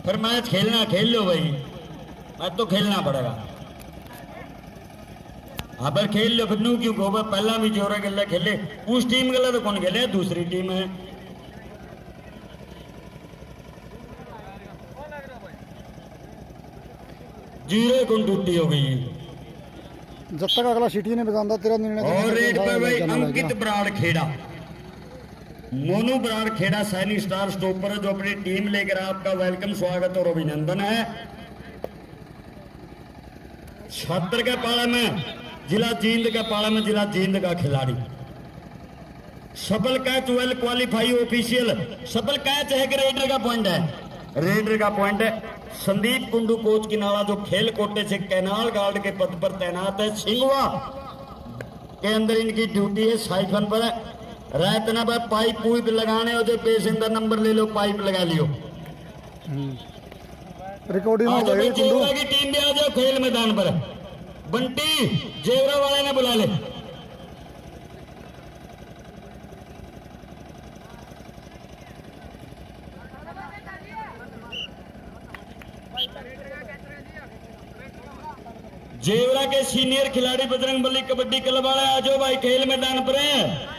फिर मैच खेलना खेल लो भाई, मैच तो खेलना पड़ेगा। हाँ पर खेल लो, फिर नू क्यों कहो पहला भी जोरा गला खेले, उस टीम गला तो कौन खेले, दूसरी टीम है। जीरो कौन टूटी हो गई जब तक अगला सिटी ने बजांदा तेरा निर्णय। और रेड पर भाई अंकित बराड़ खेड़ा, मोनू बराड़ खेड़ा सैनिक स्टार स्टॉपर जो अपनी टीम लेकर आपका वेलकम स्वागत और अभिनंदन है। छात्र के पाला में जिला जींद का पाला में जिला जींद का खिलाड़ी सफल कैच वेल क्वालिफाई ऑफिशियल सफल कैच है कि रेडर का पॉइंट है, रेडर का पॉइंट है। संदीप कुंडू कोच की नाला जो खेल कोटे से कैनाल गार्ड के पद पर तैनात है, सिंगवा के अंदर इनकी ड्यूटी है। साइफन पर रहतना पर पाइप पूइप लगाने हो जो पैसेंजर नंबर ले लो, पाइप लगा लियो। रिकॉर्डिंग हो गई। जेवरा की टीम भी आ जाओ खेल मैदान पर, बंटी जेवरा वाले ने बुला ले। जेवरा के सीनियर खिलाड़ी बजरंग बली कबड्डी क्लब वाले आ जाओ भाई खेल मैदान पर है।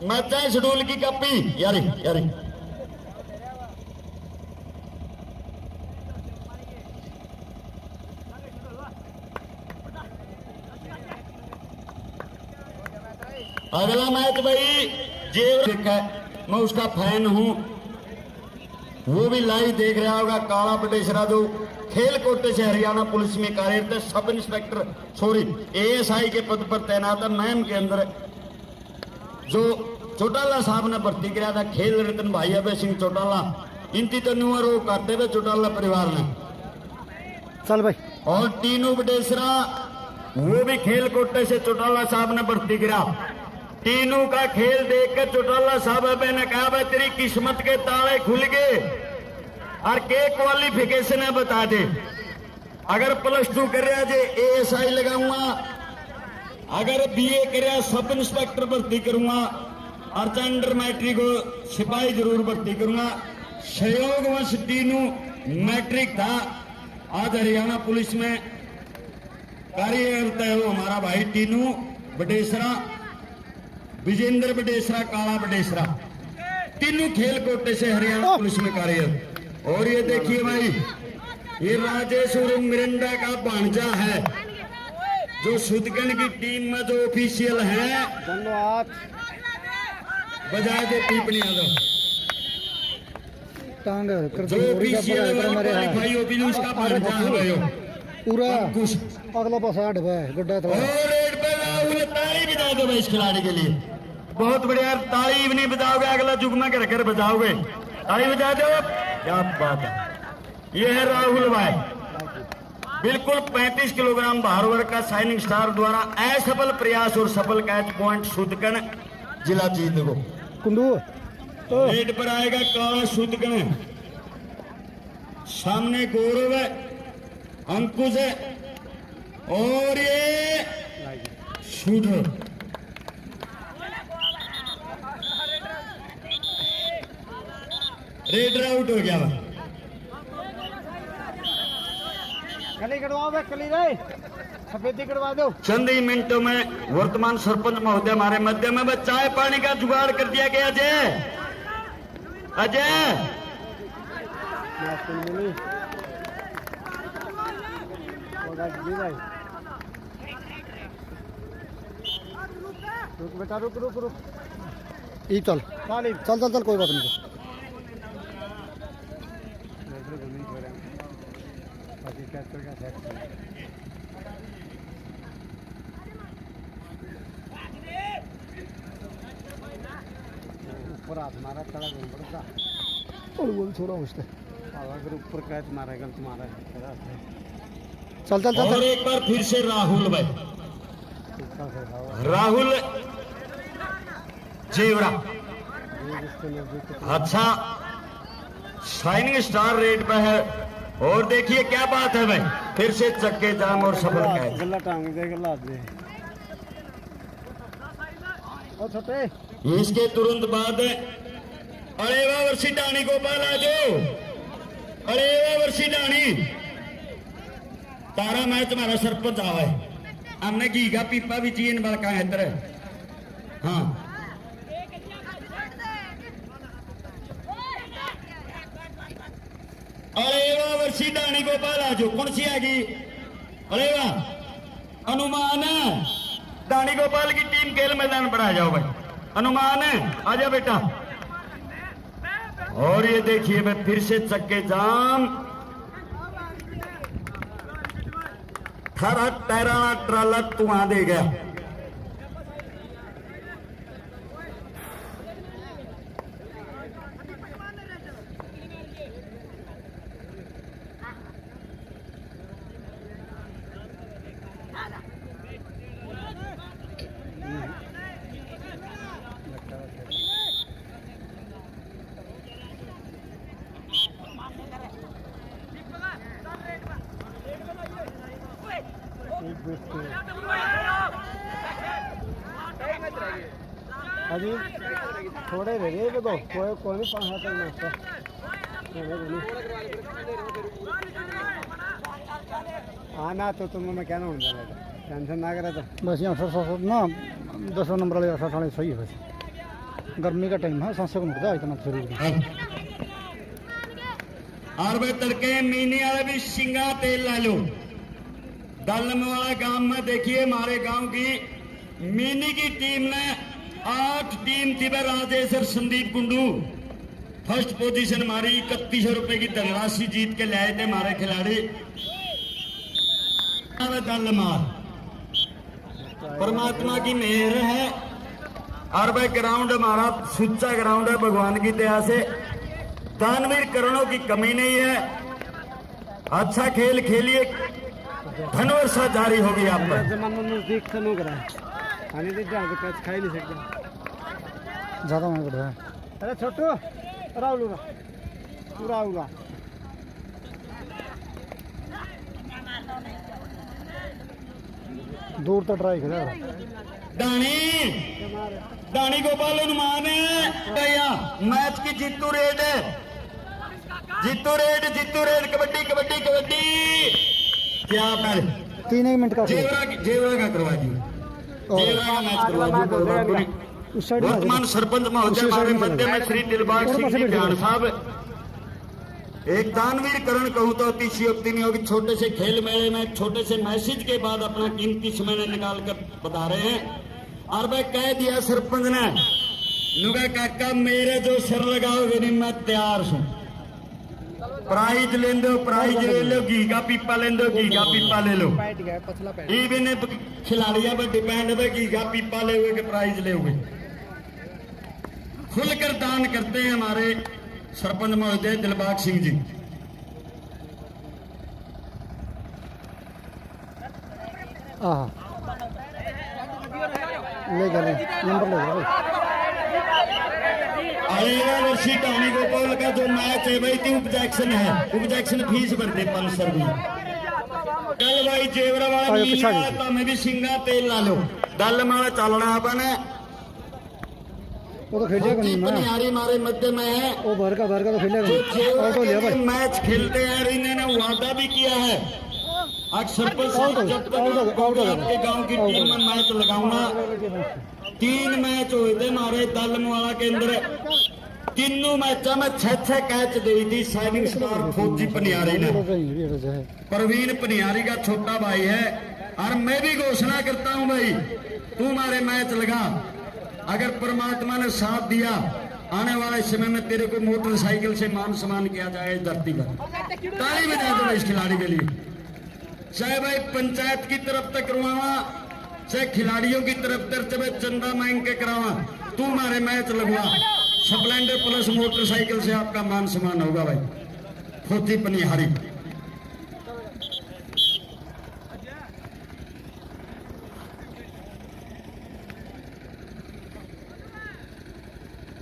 मैच है शेड्यूल की कॉपी यारी यारी अगला मैच भाई जेवर है, मैं उसका फैन हूं, वो भी लाइव देख रहा होगा। काला बटेसरा जो खेल कोटे से हरियाणा पुलिस में कार्यरत है, सब इंस्पेक्टर सॉरी एएसआई के पद पर तैनात है। मैम के अंदर जो चौटाला साहब ने भर्ती किया था, खेल रत्न भाई अभय सिंह चौटाला, इनकी तो न्यूअर वो करते हुए चौटाला परिवार ने चल भाई। और तीनों बटेसरा वो भी खेल कोटे से चौटाला साहब ने भर्ती किया। तीनों का खेल देखकर चौटाला साहब अभय ने कहा भाई तेरी किस्मत के ताले खुल गए और के क्वालिफिकेशन है बता दे। अगर +2 कर रहा जे एएसआई लगाऊंगा, अगर बीए कर सब इंस्पेक्टर भर्ती करूंगा, और अंडर मैट्रिक को सिपाही जरूर भर्ती करूंगा। सहयोगवश तीनों मैट्रिक था, आज हरियाणा पुलिस में कार्यरत है वो हमारा भाई टीनू बडेसरा, विजेंद्र बडेसरा, काला बडेसरा, तीनों खेल कोटे से हरियाणा पुलिस में कार्यरत। और ये देखिए भाई, ये राजेश और मिरिंडा का भांजा है जो सुदगन की टीम में जो ऑफिशियल है। धन्यवाद। बजा दे पीपनी यादव टांग कर जो ऑफिशियल क्वालीफाई ओपी उसका भांजा है भाई पूरा कुछ। अगला पासा हट गया गुड्डा तो। और रेड पे राहुल, ताली बजा दो भाई इस खिलाड़ी के लिए, बहुत बढ़िया। ताली भी नहीं बजाओगे अगला जुगमा कर कर बजाओगे, ताली बजा दो, क्या बात है। ये है राहुल भाई, बिल्कुल 35 किलोग्राम भार वर्ग का शाइनिंग स्टार द्वारा असफल प्रयास और सफल कैच पॉइंट सुदगन जिला जीत को। कुंडू रेड पर आएगा काला सुदगन, सामने गौरव है, अंकुश है और ये शूटर। रेडर आउट हो गया वह। कली कटवाओ बे, कली रे सफेदी कटवा दो। चंद ही मिनटों में वर्तमान सरपंच महोदय हमारे मध्य में चाय पानी का जुगाड़ कर दिया गया। अजय अजय रुक बेटा, रुक रुक रुक। ई चल चल चल चल, कोई बात नहीं। ऊपर हाथ मारा, खड़ा नहीं पड़ता और बोल छोड़ा उसने। अगर ऊपर कैच मारेगा तुम्हारा चल चल और चल। एक बार फिर से राहुल भाई, राहुल जेवरा, अच्छा शाइनिंग स्टार रेड पे है। और देखिए क्या बात है भाई, फिर से चक्के जाम और सफल कैच। गला टांग दे, गला दे और छोटे। इसके तुरंत बाद अड़ेवा वर्षी डाणी गोपाल आ जाओ, अड़ेवा वर्षी डाणी तारा मैच हमारा सरपंच आवा है, हमने घी का पीपा भी चीन बड़का है इधर। हाँ अड़ेवा वर्षी डाणी गोपाल आ जाओ। कौन सी आएगी? अड़ेवा अनुमान डाणी गोपाल की टीम खेल मैदान पर आ जाओ भाई, अनुमान है, आजा बेटा। और ये देखिए मैं फिर से चक्के जाम, थारा टहराना ट्राला तुआ दे गया। अभी थोड़े रह गए तो कोई कोई नहीं 5 तक नाश्ता। हाँ ना तो तुम मैं क्या ना होने लगा, टेंशन ना करे तो बस। यहाँ सर ना 10 नंबर वाले 8 सही है। वैसे गर्मी का टाइम है, सांसों को मुकता है इतना जरूरी है। और वे तड़के मीनी वाले भी सिंगा तेल ला लो। दलम वाला गांव में देखिए, हमारे गांव की मीनी की टीम ने 8 टीम थी। राजेश और संदीप कुंडू फर्स्ट पोजीशन हमारी 3100 रुपए की धनराशि जीत के ले आए थे हमारे खिलाड़ी। दलमार परमात्मा की मेहर है। और भाई ग्राउंड हमारा सुच्चा ग्राउंड है, भगवान की दया से दानवीर करणों की कमी नहीं है। अच्छा खेल खेलिए, धन वर्षा जारी होगी आप पर। नजदीक से नहीं करा खाने दे जा, कैच खा ही नहीं सकता ज्यादा मैं बढ़ा। अरे छोटू राहुल राहुल दूर तो ट्राई करा। दानी गोपाल अनुमान है मैच की जीतू रेड है। जीतू रेड कबड्डी कबड्डी कबड्डी क्या कर 3 मिनट का जेवरा का करवा दी जेवरा का मैच करवा दी उस साइड वर्तमान सरपंच महोदय हमारे मध्य में श्री दिलबाग सिंह जी ध्यान साहब एक दानवीर करण कहूं तो अतिशयोक्ति नहीं होगी। छोटे से खेल मेले में छोटे से मैसेज के बाद अपना कीमती समय निकाल कर बता रहे हैं। और भाई कह दिया सरपंच ने नुगा काका मेरे जो सर लगाओगे नहीं मैं तैयार हूं। प्राइज ले लो प्राइज ले लो घी का पीपा ले लो घी का पीपा ले लो। इवन खिलाड़ियों पर डिपेंड है घी का पीपा ले हुए कि प्राइज ले हुए। खुलकर दान करते हैं हमारे सरपंच महोदय दिलबाग सिंह जी। अरेगा वर्षी टॉमी गोपाल का जो मैच है भाई थी ऑब्जेक्शन है। ऑब्जेक्शन फीस भरते 500 रुपये। कल भाई जेवरा वाला मैं भी सिंगा तेल ला लो दल माला चलना अपने वो तो खेलेगा नहीं ना पनियारी मारे मध्य में है वो भर का तो खेलेगा आउट हो गया भाई। मैच खेलते हैं इन्होंने वादा भी किया है अक्सर जब तक आपके गांव की टीम में मैच लगाऊंगा। 3 मैच हुए थे हमारे दलमवाला के अंदर तीनों मैचों में 6-6 कैच दी थी शाइनिंग स्टार फौजी पनियारी ने। प्रवीण पनियारी का छोटा भाई है और मैं भी घोषणा करता हूं भाई तू हमारे मैच लगा। अगर परमात्मा ने साथ दिया आने वाले समय में तेरे को मोटरसाइकिल से मान सम्मान किया जाए इस धरती पर। ताली बजा दो इस खिलाड़ी के लिए। चाहे भाई पंचायत की तरफ तक करवावा चाहे खिलाड़ियों की तरफ से चंदा मांग के करावा तू हमारे मैच लगवा। स्प्लेंडर प्लस मोटरसाइकिल से आपका मान सम्मान होगा भाई फौजी पनिहारी।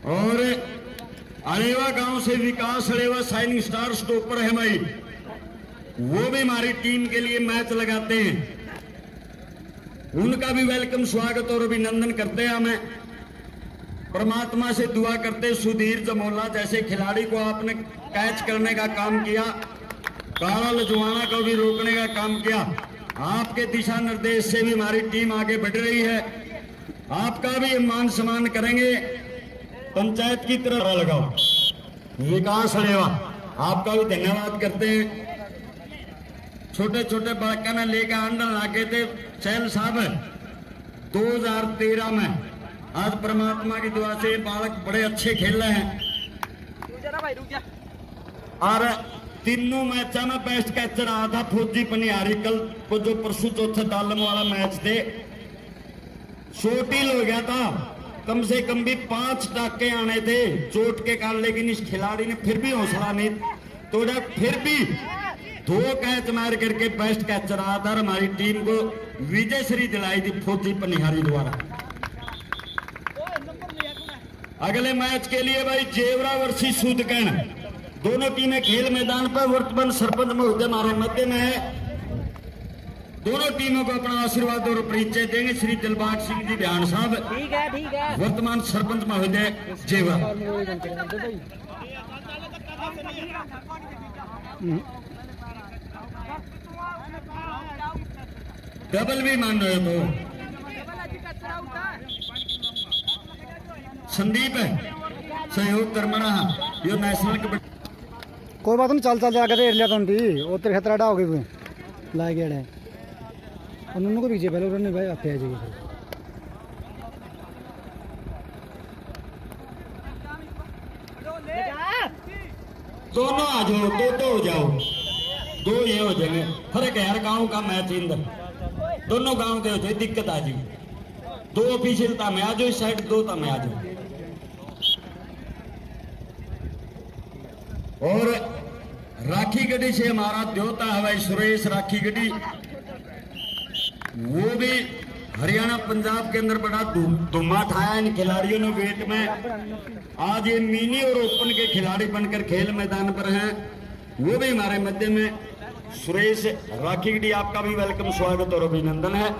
और अरेवा गांव से विकास अरेवा शाइनिंग स्टार स्टॉपर है भाई वो भी हमारी टीम के लिए मैच लगाते हैं। उनका भी वेलकम स्वागत और अभिनंदन करते हैं। हमें परमात्मा से दुआ करते सुधीर जमोला जैसे खिलाड़ी को आपने कैच करने का काम किया काला लजवाना को भी रोकने का काम किया। आपके दिशा निर्देश से भी हमारी टीम आगे बढ़ रही है। आपका भी मान सम्मान करेंगे। पंचायत की तरफ लगाओ विकास अरेवा आपका भी धन्यवाद करते हैं। छोटे छोटे बालका ने लेकर अंडर लागे थे चैल साहब 2013 में। आज परमात्मा की दुआ से बालक बड़े अच्छे खेल रहे हैं और तीनों मैचों में बेस्ट कैचर रहा था फौजी पनिहारी। कल को जो परसों चौथे दालम वाला मैच थे चोट ही हो गया था कम से कम भी 5 टाके आने थे चोट के कारण। लेकिन इस खिलाड़ी ने फिर भी हौसला नहीं तोड़ा फिर भी 2 कैच मार करके बेस्ट कैचर रहा था। हमारी टीम को विजय श्री दिलाई थी फौजी पनिहारी द्वारा। अगले मैच के लिए भाई जेवरा वर्सी सूदकण दोनों टीमें खेल मैदान पर वर्तमान सरपंच महोदय हमारे मध्य में है। दोनों टीमों को अपना आशीर्वाद और परिचय देंगे श्री दिलबाग सिंह जी ध्यान साहब। ठीक है वर्तमान सरपंच महोदय जेवरा। डबल भी मान रहे तो संदीप है सहयोग कर्मणा यो नेशनल कबड्डी। कोई बात नहीं चल जाकर देख लिया तुम वो तेरे खतरा हो गई ला गया उन्होंने को दीजिए पहले उन्होंने भाई आपके आ जाइए। दोनों आ जाओ दो हो जाओ 2 ये हो जाएंगे। फर्क है हर गांव का मैच इंदर दोनों गांव के हो जाए दिक्कत आ जाए। 2 ऑफिशियलता में आ जाओ इस साइड 2 में आ जाओ। और राखी गढ़ी से हमारा द्योता है भाई सुरेश राखी गढ़ी वो भी हरियाणा पंजाब के अंदर बड़ा धुम्मा उठाया इन खिलाड़ियों ने वेट में। आज ये मिनी और ओपन के खिलाड़ी बनकर खेल मैदान पर हैं। वो भी हमारे मध्य में सुरेश राखीगढ़ी आपका भी वेलकम स्वागत और अभिनंदन है।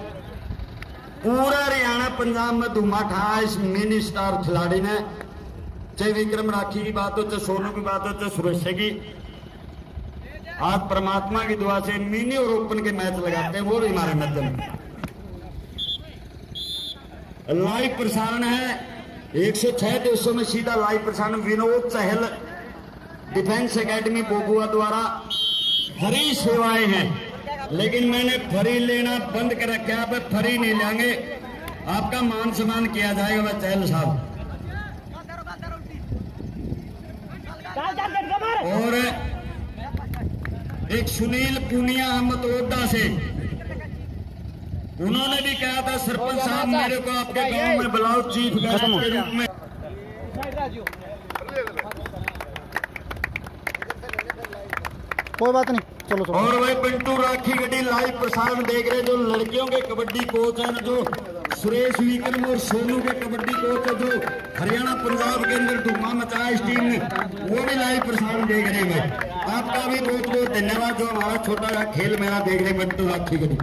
पूरा हरियाणा पंजाब में धुम्मा उठाया इस मिनी स्टार खिलाड़ी ने। चाहे विक्रम राखी की बात हो चाहे सोनू की बात हो चाहे सुरेश की आज परमात्मा की दुआ से मिनी और ओपन के मैच लगाते हैं, वो भी हमारे मध्य में लाइव प्रसारण है 106 देशों में सीधा लाइव प्रसारण। विनोद चहल डिफेंस एकेडमी बोबुआ द्वारा फ्री सेवाएं हैं, लेकिन मैंने फ्री लेना बंद कर रखा है। अब फ्री नहीं लेंगे, आपका मान सम्मान किया जाएगा। वह चहल साहब और एक सुनील पुनिया अहमद ओड्डा से, उन्होंने भी कहा था सरपंच साहब मेरे को आपके गांव में बुलाओ चीफ गेस्ट के रूप में। कोई बात नहीं, चलो चलो। और वही पिंटू राखी गड्डी लाइव प्रसारण देख रहे, जो लड़कियों के कबड्डी कोच हैं, जो सुरेश विक्रम और सोनू के कबड्डी कोच है, जो हरियाणा पंजाब के अंदर धुआं मचाया इस टीम ने, वो भी लाइव प्रसारण देख रहे हैं। आपका भी बहुत बहुत धन्यवाद जो हमारा छोटा सा खेल मेला देख रहे पिंटू राखी गड्डी।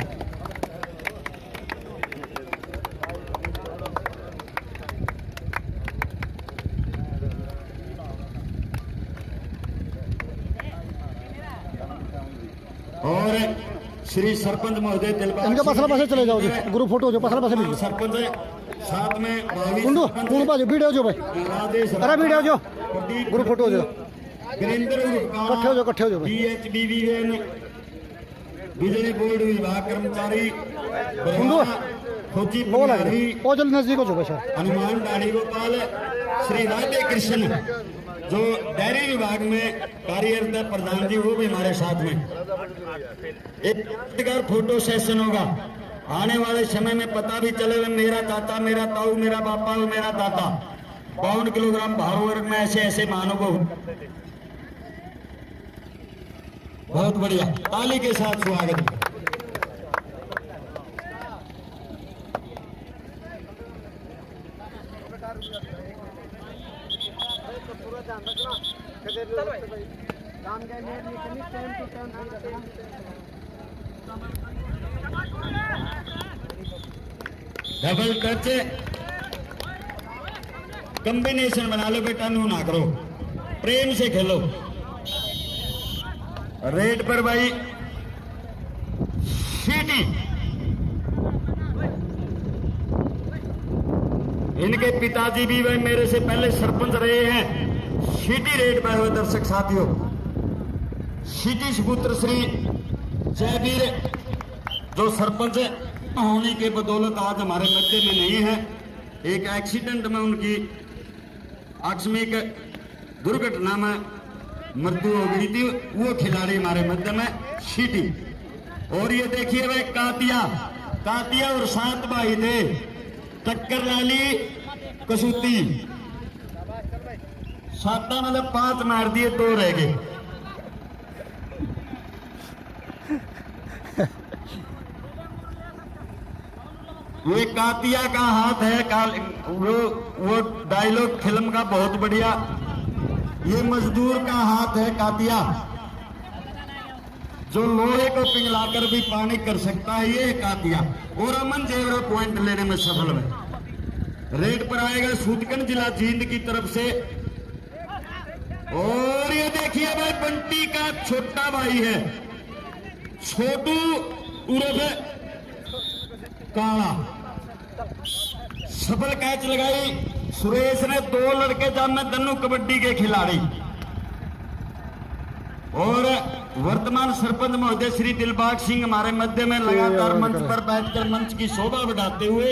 और श्री सरपंच महोदय दिलबाग इनके पसला पासे चले जाओ जी, ग्रुप फोटो जो पसला पासे लीजिए। सरपंच साथ में कुंडू कुंडू भाजी वीडियो जो भाई, अरे वीडियो जो ग्रुप फोटो जो वीरेंद्र इकट्ठे हो जो भाई। DHBVN बिजली बोर्ड विभाग कर्मचारी कुंडू खोजी वो लग रही वो जल्दी नजदीक हो जो भाई सर। हनुमान दाढ़ी गोपाल श्री राधे कृष्ण जो डेयरी विभाग में कार्यरत है प्रधान जी, वो भी हमारे साथ में। एक यादगार फोटो सेशन होगा आने वाले समय में, पता भी चलेगा मेरा चाचा, मेरा ताऊ, मेरा पापा और मेरा दादा 52 किलोग्राम भार वर्ग में ऐसे ऐसे मानव को। बहुत बढ़िया, ताली के साथ स्वागत। डबल टच कॉम्बिनेशन बना लो बेटा, नू ना करो, प्रेम से खेलो। रेड पर भाई सीटी, इनके पिताजी भी भाई मेरे से पहले सरपंच रहे हैं। सीटी रेड पर हुए दर्शक साथियों, सीटी सुपुत्र श्री जयवीर जो सरपंच होने के बदौलत आज हमारे मध्य में नहीं है। एक एक्सीडेंट में उनकी आकस्मिक दुर्घटना में मृत्यु हो गई थी, वो खिलाड़ी हमारे मध्य में सीटी। और ये देखिए भाई कातिया और 7 भाई थे, टक्कर लाली कसूती, 7 मतलब 5 मार दिए, 2 रह गए। ये कातिया का हाथ है, वो डायलॉग फिल्म का बहुत बढ़िया। ये मजदूर का हाथ है कातिया, जो लोहे को पिघलाकर भी पानी कर सकता है, ये कातिया। और अमन जेवरा पॉइंट लेने में सफल है। रेड पर आएगा सूदगंज जिला जींद की तरफ से। और ये देखिए भाई बंटी का छोटा भाई है, छोटू उर्फ काला, सफल कैच लगाई सुरेश ने। 2 लड़के जामे दोनों कबड्डी के खिलाड़ी। और वर्तमान सरपंच महोदय श्री दिलबाग सिंह हमारे मध्य में लगातार मंच पर बैठकर मंच की शोभा बढ़ाते हुए,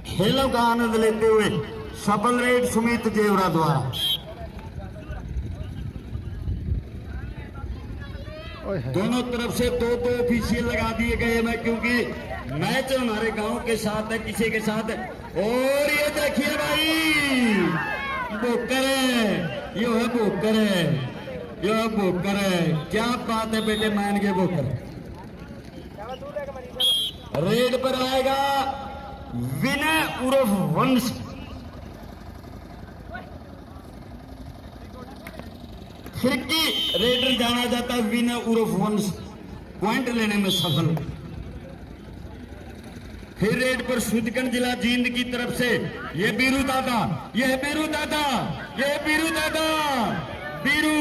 खेलों का आनंद लेते हुए। सफल रेड सुमित जेवरा द्वारा। दोनों तरफ से 2-2 ऑफिशियल लगा दिए गए हैं, क्योंकि मैच हमारे गांव के साथ है, किसी के साथ। और ये देखिए भाई बोकर है, ये है बोकर है, ये है बोकर है। क्या बात है बेटे, मान के बोकर। रेड पर आएगा विनय उर्फ वंश। खिड़की रेडर जाना जाता है विनय उर्फ वंश, पॉइंट लेने में सफल। फिर रेड पर सूदगंज जिला जींद की तरफ से ये बीरू दादा, ये बीरू दादा, ये बीरू दादा, बीरू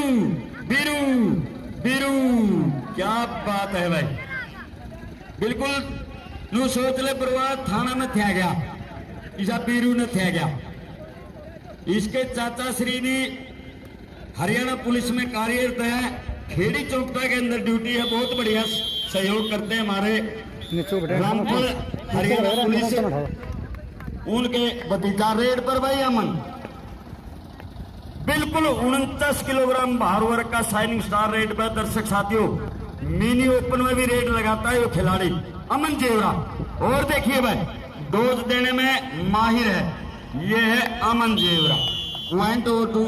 बीरू बीरू, क्या बात है भाई, बिल्कुल नू सोच ले परिवार थाना में थे गया, इसा बीरू ने थे गया। इसके चाचा श्री ने हरियाणा पुलिस में कार्यरत है, खेड़ी चौकता के अंदर ड्यूटी है, बहुत बढ़िया सहयोग करते हैं हमारे रामपुर हरियाणा पुलिस। उनके भतीजा रेड पर भाई अमन बिल्कुल 49 किलोग्राम भार वर्ग का शाइनिंग स्टार रेड पर। दर्शक साथियों, मिनी ओपन में भी रेड लगाता है वो खिलाड़ी अमन जेवरा। और देखिए भाई, डोज देने में माहिर है, ये है अमन जेवरा। पॉइंट और 2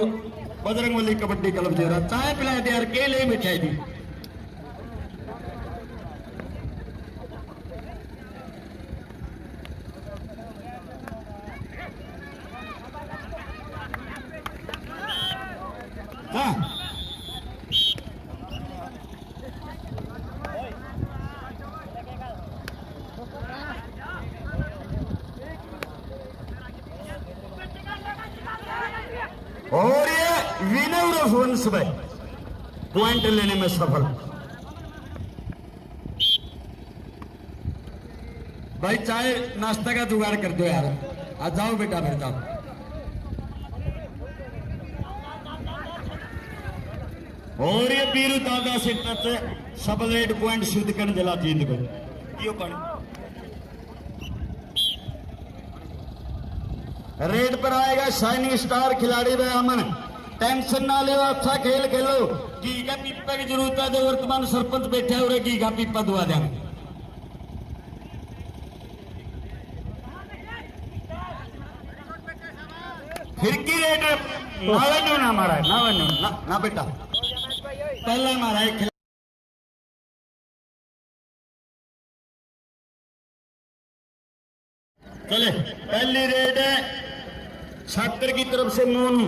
बजरंगबली कबड्डी क्लब जेवरा। चाय पिलाए थे यार, केले मिठाई दी। हाँ और ये विनर ऑफ वंश भाई पॉइंट लेने में सफल। भाई चाय नाश्ता का जुगाड़ कर दो यार, आ जाओ बेटा, फिर जाओ। और ये बीरू दादा से सफल रेड पॉइंट सिद्ध कर जिला जीत गए। रेड पर आएगा शाइनिंग स्टार खिलाड़ी भाई अमन। टेंशन ना लो, अच्छा खेल खेलो। घी का पीपा की जरूरत है, जो वर्तमान सरपंच बैठे हो, घी का पीपा दुआ देंगे। खिड़की रेड नावन्यू ना मारा है, नावन्यू ना बेटा, पहला मारा है। चले, पहली रेड है छात्र की तरफ से मोनू,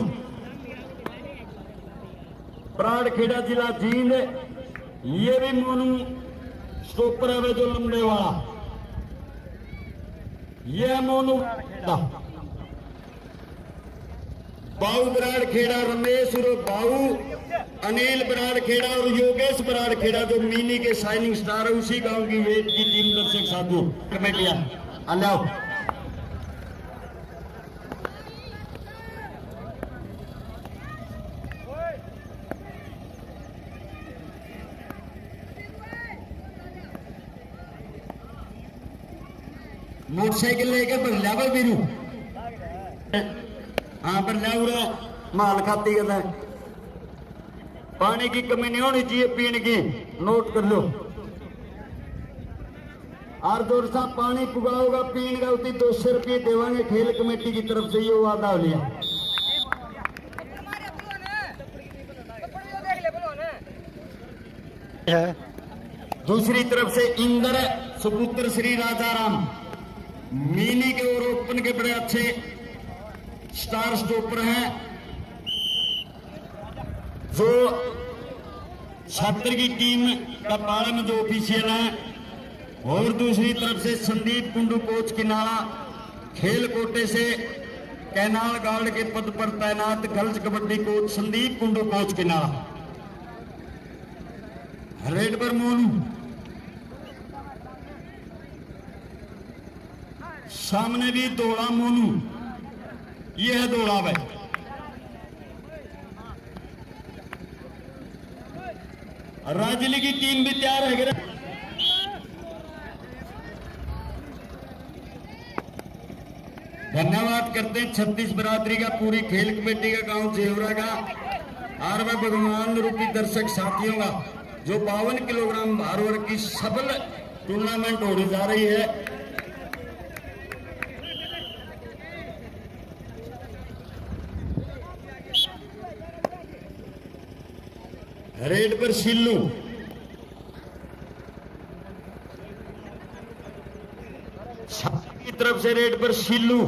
प्राणखेड़ा जिला जींद। ये भी मोनू स्टॉपर है जो लंबे वाला, ये है मोनू। बाऊ बराड़खेड़ा, रमेश और बाऊ, अनिल बराड़खेड़ा और योगेश बराड़खेड़ा जो मिनी के शाइनिंग स्टार है, उसी गांव की वेद की टीम दर्शक साधु कमेटियां अलाओ। मोटरसाइकिल लेकर बल्ला पर बीरू, हाँ बल्ला उरा माल खाती है। पानी की कमी नहीं होनी चाहिए पीने की, नोट कर लो। और जोर साहब पानी पुगाओगा पीने का उतनी 200 रुपये देवांगे खेल कमेटी की तरफ से, ये वादा हो लिया। दूसरी तरफ से इंद्र सुपुत्र श्री राजाराम, मिनी के और ओपन के बड़े अच्छे स्टार स्टॉपर हैं, जो छात्र की टीम का पालन जो ऑफिशियल है। और दूसरी तरफ से संदीप कुंडू कोच किनारा, खेल कोटे से कैनाल गार्ड के पद पर तैनात girls kabaddi coach Sandeep Kundu coach किनारा। रेड पर मोनू, सामने भी दौड़ा मोनू, ये है दौड़ा भाई। राजली की टीम भी तैयार है। धन्यवाद करते हैं 36 बरादरी का, पूरी खेल कमेटी का, गांव जेवरा का, और वह भगवान रूपी दर्शक साथियों का, जो 52 किलोग्राम भार वर्ग की सफल टूर्नामेंट होने जा रही है। रेड पर सिल्लू, की तरफ से रेड पर सिल्लू,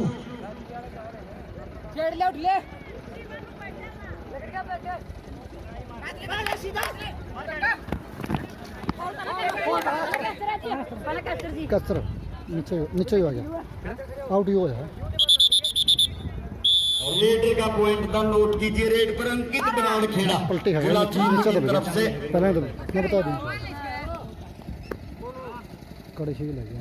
नीचे नीचे ही आ गया, आउट ही हो जाए। रेडर का पॉइंट था, नोट कीजिए। रेड पर अंकित बराड़ खेड़ा पलटी है जिला जींद की तरफ से। पहले तो मैं बता दूं कड़े से लग गया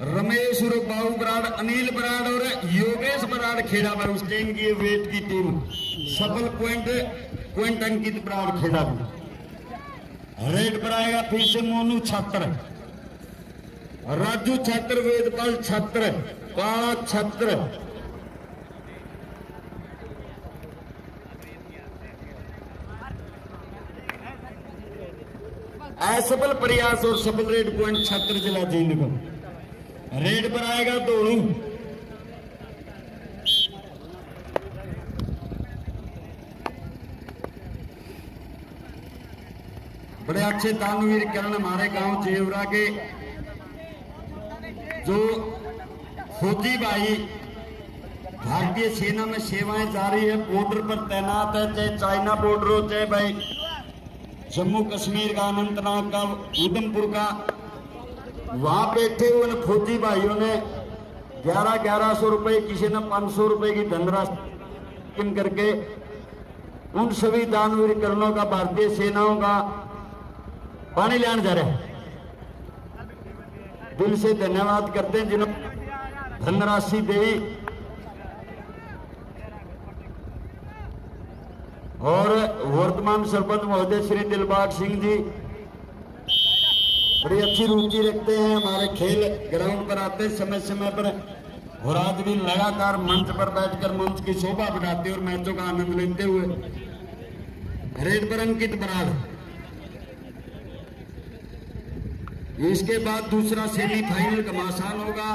रमेश और बाबू बराड़, अनिल बराड़ और योगेश बराड़ खेड़ा पर उस टाइम की वेट की टीम। सफल पॉइंट अंकित बराड़ खेड़ा भी। रेड पर आएगा फिर से मोनू छात्र, राजू छात्र, वेदपाल छात्र, काला छात्र। असफल प्रयास और सफल रेड पॉइंट छात्र जिला जींद को। रेड पर आएगा दोनों। बड़े अच्छे दानवीर करण हमारे गांव जेवरा के जो फौजी भाई भारतीय सेना में सेवाएं जारी है, बॉर्डर पर तैनात है, चाहे चाइना बॉर्डर हो, चाहे भाई जम्मू कश्मीर का, अनंतनाग का, उधमपुर का, वहां बैठे हुए फौजी भाइयों ने 1100 रुपए, किसी ने 500 रुपए की धनराशि करके उन सभी दानवीर कर्णों का, भारतीय सेनाओं का पानी लेने जा रहे हैं। दिल से धन्यवाद करते हैं जिन्होंने धनराशि दी। और वर्तमान सरपंच महोदय श्री दिलबाग सिंह जी बड़ी अच्छी रुचि रखते हैं, हमारे खेल ग्राउंड पर आते समय समय पर, और आज भी लगातार मंच पर बैठकर मंच की शोभा बढ़ाते और मैचों का आनंद लेते हुए। रेड पर अंकित बराड़। इसके बाद दूसरा सेमीफाइनल घमासान होगा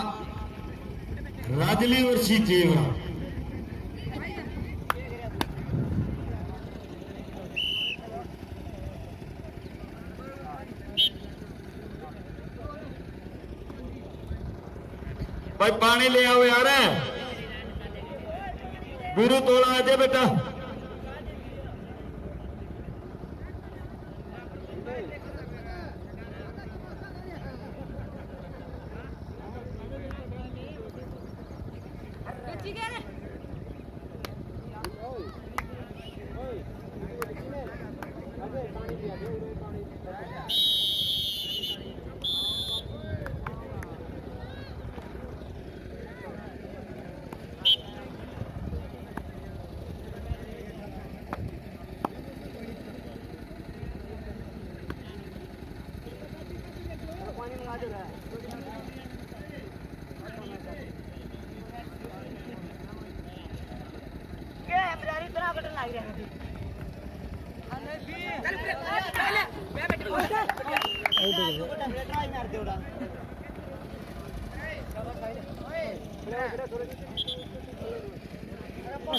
राजली और सीजेवा। भाई पानी ले आओ यार, गुरु तोड़ा आ जाए बेटा।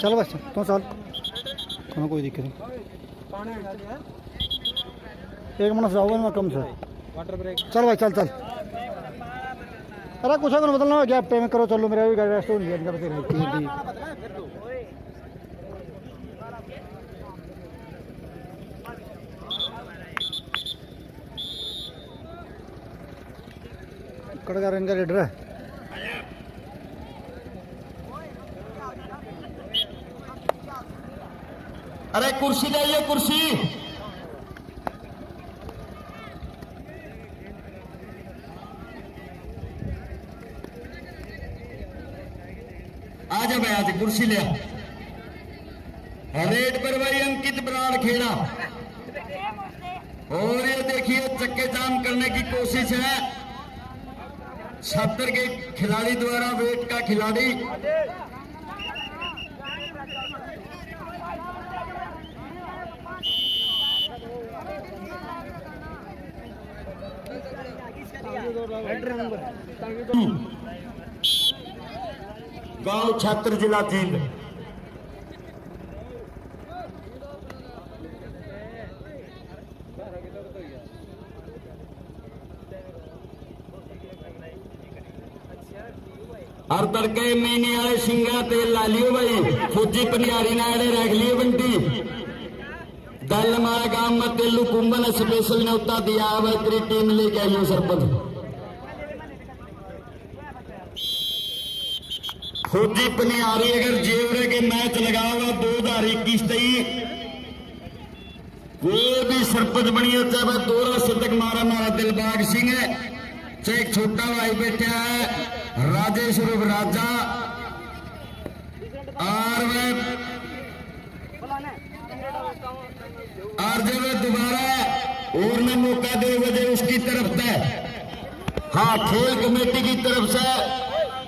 चल बस तो चल, हमें कोई दिक्कत नहीं। एक मिनट जाओगे ना कम से। चल भाई चल चल। अरे कुछ अगर बदलना हो क्या पेमेंट करो, चलो मेरा भी गाड़ी रेस्ट हो नहीं कड़का रंग का रेडर है। अरे कुर्सी लाइए, कुर्सी। आजा भाई, आज कुर्सी ले। रेड पर भाई अंकित बराड़ खेड़ा। और ये देखिए चक्के जाम करने की कोशिश है छात्र के खिलाड़ी द्वारा, वेट का खिलाड़ी। गांव छात्र जिला जींद। हर तड़के महीने आए सिंगा तेल ला लियो भाई, फौजी पनियारी नाड़े रख लियो बंटी। दल हमारा गांव में तेलू कुंभन स्पेशल न्योता दिया है, तेरी टीम लेके आइयो सरपंच। फौजी पनियारी अगर जेवरे के मैच लगाओगा 2021-23 कोई भी सरपंच बनी हो चाहे वह दोहरा शतक मारा हमारा दिलबाग सिंह है, चाहे एक छोटा भाई बैठा है राजेश रूप राजा, और जब दोबारा और न मौका दे वजह उसकी तरफ से, हाँ खेल कमेटी की तरफ से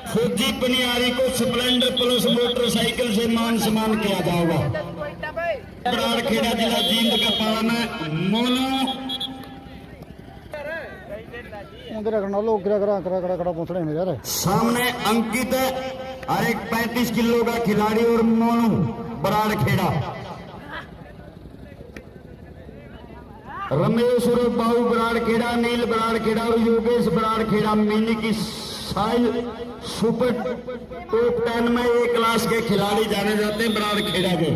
फौजी पनियारी को स्प्लेंडर प्लस मोटरसाइकिल से मान सम्मान किया जाएगा। बराड़खेड़ा जिला जींद का पालन है मोनू सामने अंकित और एक 35 किलो का खिलाड़ी और मोनू बराड़खेड़ा, रमेश और बाबू बराड़खेड़ा, नील बराड़खेड़ा और योगेश बराड़खेड़ा मिनी की साइल सुपर टॉप 10 में ए क्लास के खिलाड़ी जाने जाते हैं बराड़खेड़ा के।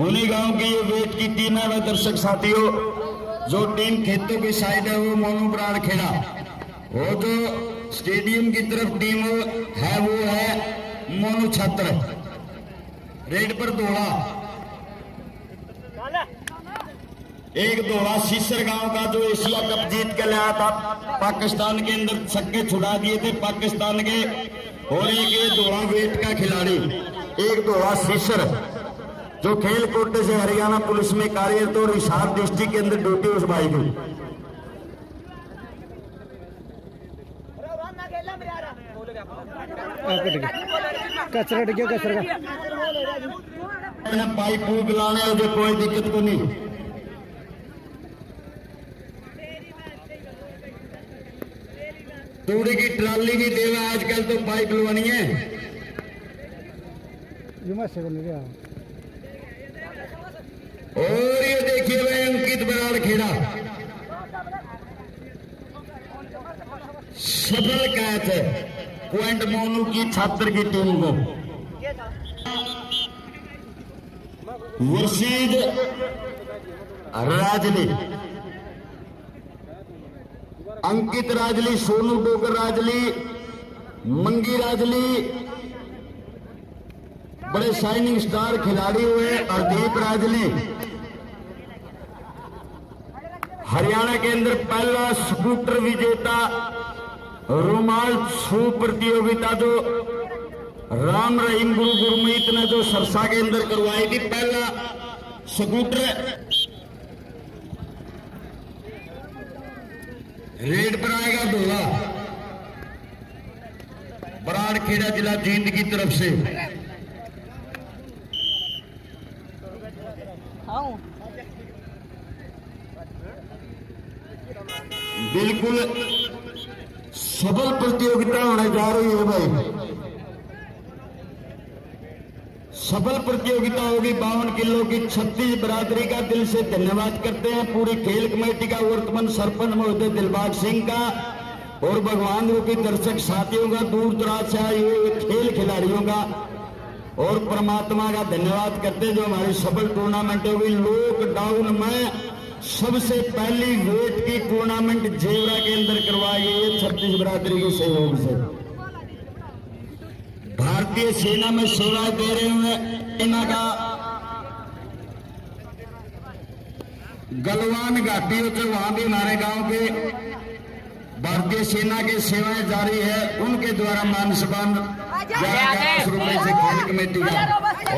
उन्हीं गांव की ये वेट की टीम है। वह दर्शक साथियों जो टीम खेतों की साइड है वो मोनू बराड़खेड़ा, वो जो स्टेडियम की तरफ टीम है वो है मोनू छत्र। रेड पर दौड़ा एक दौड़ा सीसर गांव का जो एशिया कप जीत के लाया था, पाकिस्तान के अंदर छक्के छुड़ा दिए थे पाकिस्तान के, और एक ये दौड़ा वेट का खिलाड़ी, एक दौड़ा सीसर जो खेल कोटे से हरियाणा पुलिस में कार्यरत और हिसार डिस्ट्रिक्ट के अंदर ड्यूटी उस भाई की। पाइप लाने जो कोई दिक्कत को नहीं, तूड़ी की ट्राली भी देवा आजकल तो पाइप लवानी है। और ये देखिए भाई अंकित बराड़खेड़ा सफल कैच है, पॉइंट मोनू की छात्र की टीम को। मुर्शीद राजली, अंकित राजली, सोनू डोगर राजली, मंगी राजली बड़े शाइनिंग स्टार खिलाड़ी हुए। हरदीप राजली हरियाणा के अंदर पहला स्कूटर विजेता, रुमाल छू प्रतियोगिता जो राम रहीम गुरु गुरमीत ने जो सरसा के अंदर करवाई थी, पहला स्कूटर। रेड पर आएगा दौड़ा बराड़खेड़ा जिला जींद की तरफ से। बिल्कुल सबल प्रतियोगिता होने जा रही है भाई, सफल प्रतियोगिता होगी 52 किलो की। 36 बरादरी का दिल से धन्यवाद करते हैं, पूरी खेल कमेटी का, वर्तमान सरपंच महोदय दिलबाग सिंह का और भगवान रूपी दर्शक साथियों का, दूर दराज से आए हुए खेल खिलाड़ियों का और परमात्मा का धन्यवाद करते हैं जो हमारी सफल टूर्नामेंट होगी। लॉकडाउन में सबसे पहली वेट की टूर्नामेंट जेवरा के अंदर करवाई गई है 36 बरादरी के सहयोग से। भारतीय सेना में सेवा दे रहे हुए इनका का गलवान घाटी होते वहां भी हमारे गांव के भारतीय सेना की सेवाएं जारी है, उनके द्वारा मान सम्मान 11 रुपए से खेल कमेटी का।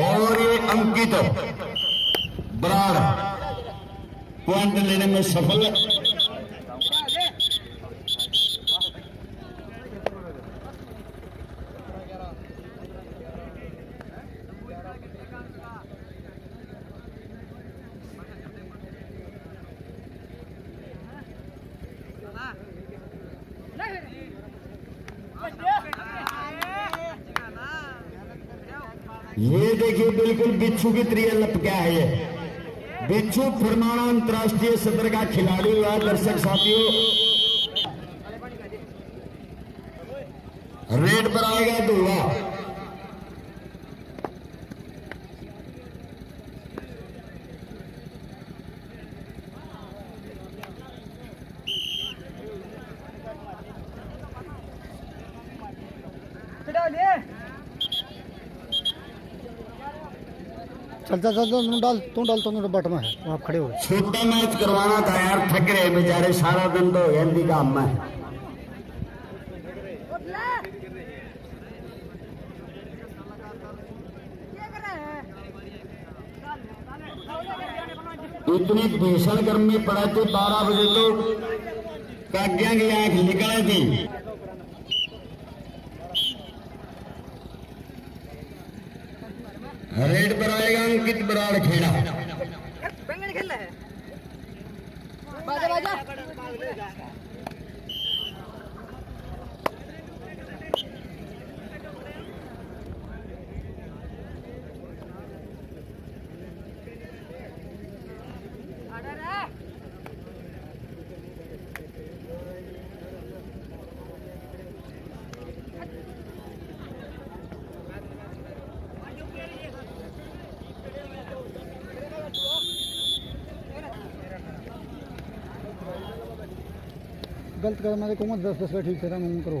और ये अंकित बराड़ पॉइंट लेने में सफल है। ये देखिए बिल्कुल बिच्छू की त्रिया लपका है ये बिच्छू फरमाना अंतरराष्ट्रीय सदर का खिलाड़ी हुआ। दर्शक साथियों रेड पर आएगा दूल्हा, चल चल चल तू डाल तो बट में है आप खड़े हो। छोटा मैच करवाना था यार, थक रहे बेचारे, सारा दिन तो हिंदी काम में। इतनी भीषण गर्मी पड़ा थी, 12 बजे तो काग्या की आंख निकले थी। रेड पर आएगा अंकित बराड़ खेड़ा। खेल रहा है बाजा बाजा गलत कर मैं कहूँगा 10-10 का ठीक से मुंह करो।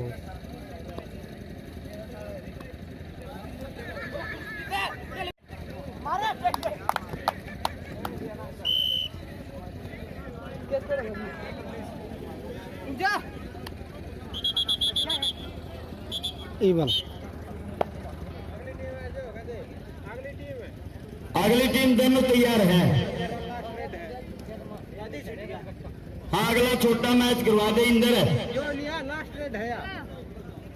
अगली टीम दोनों तैयार है। हाँ, अगला छोटा मैच करवा दे इंदर।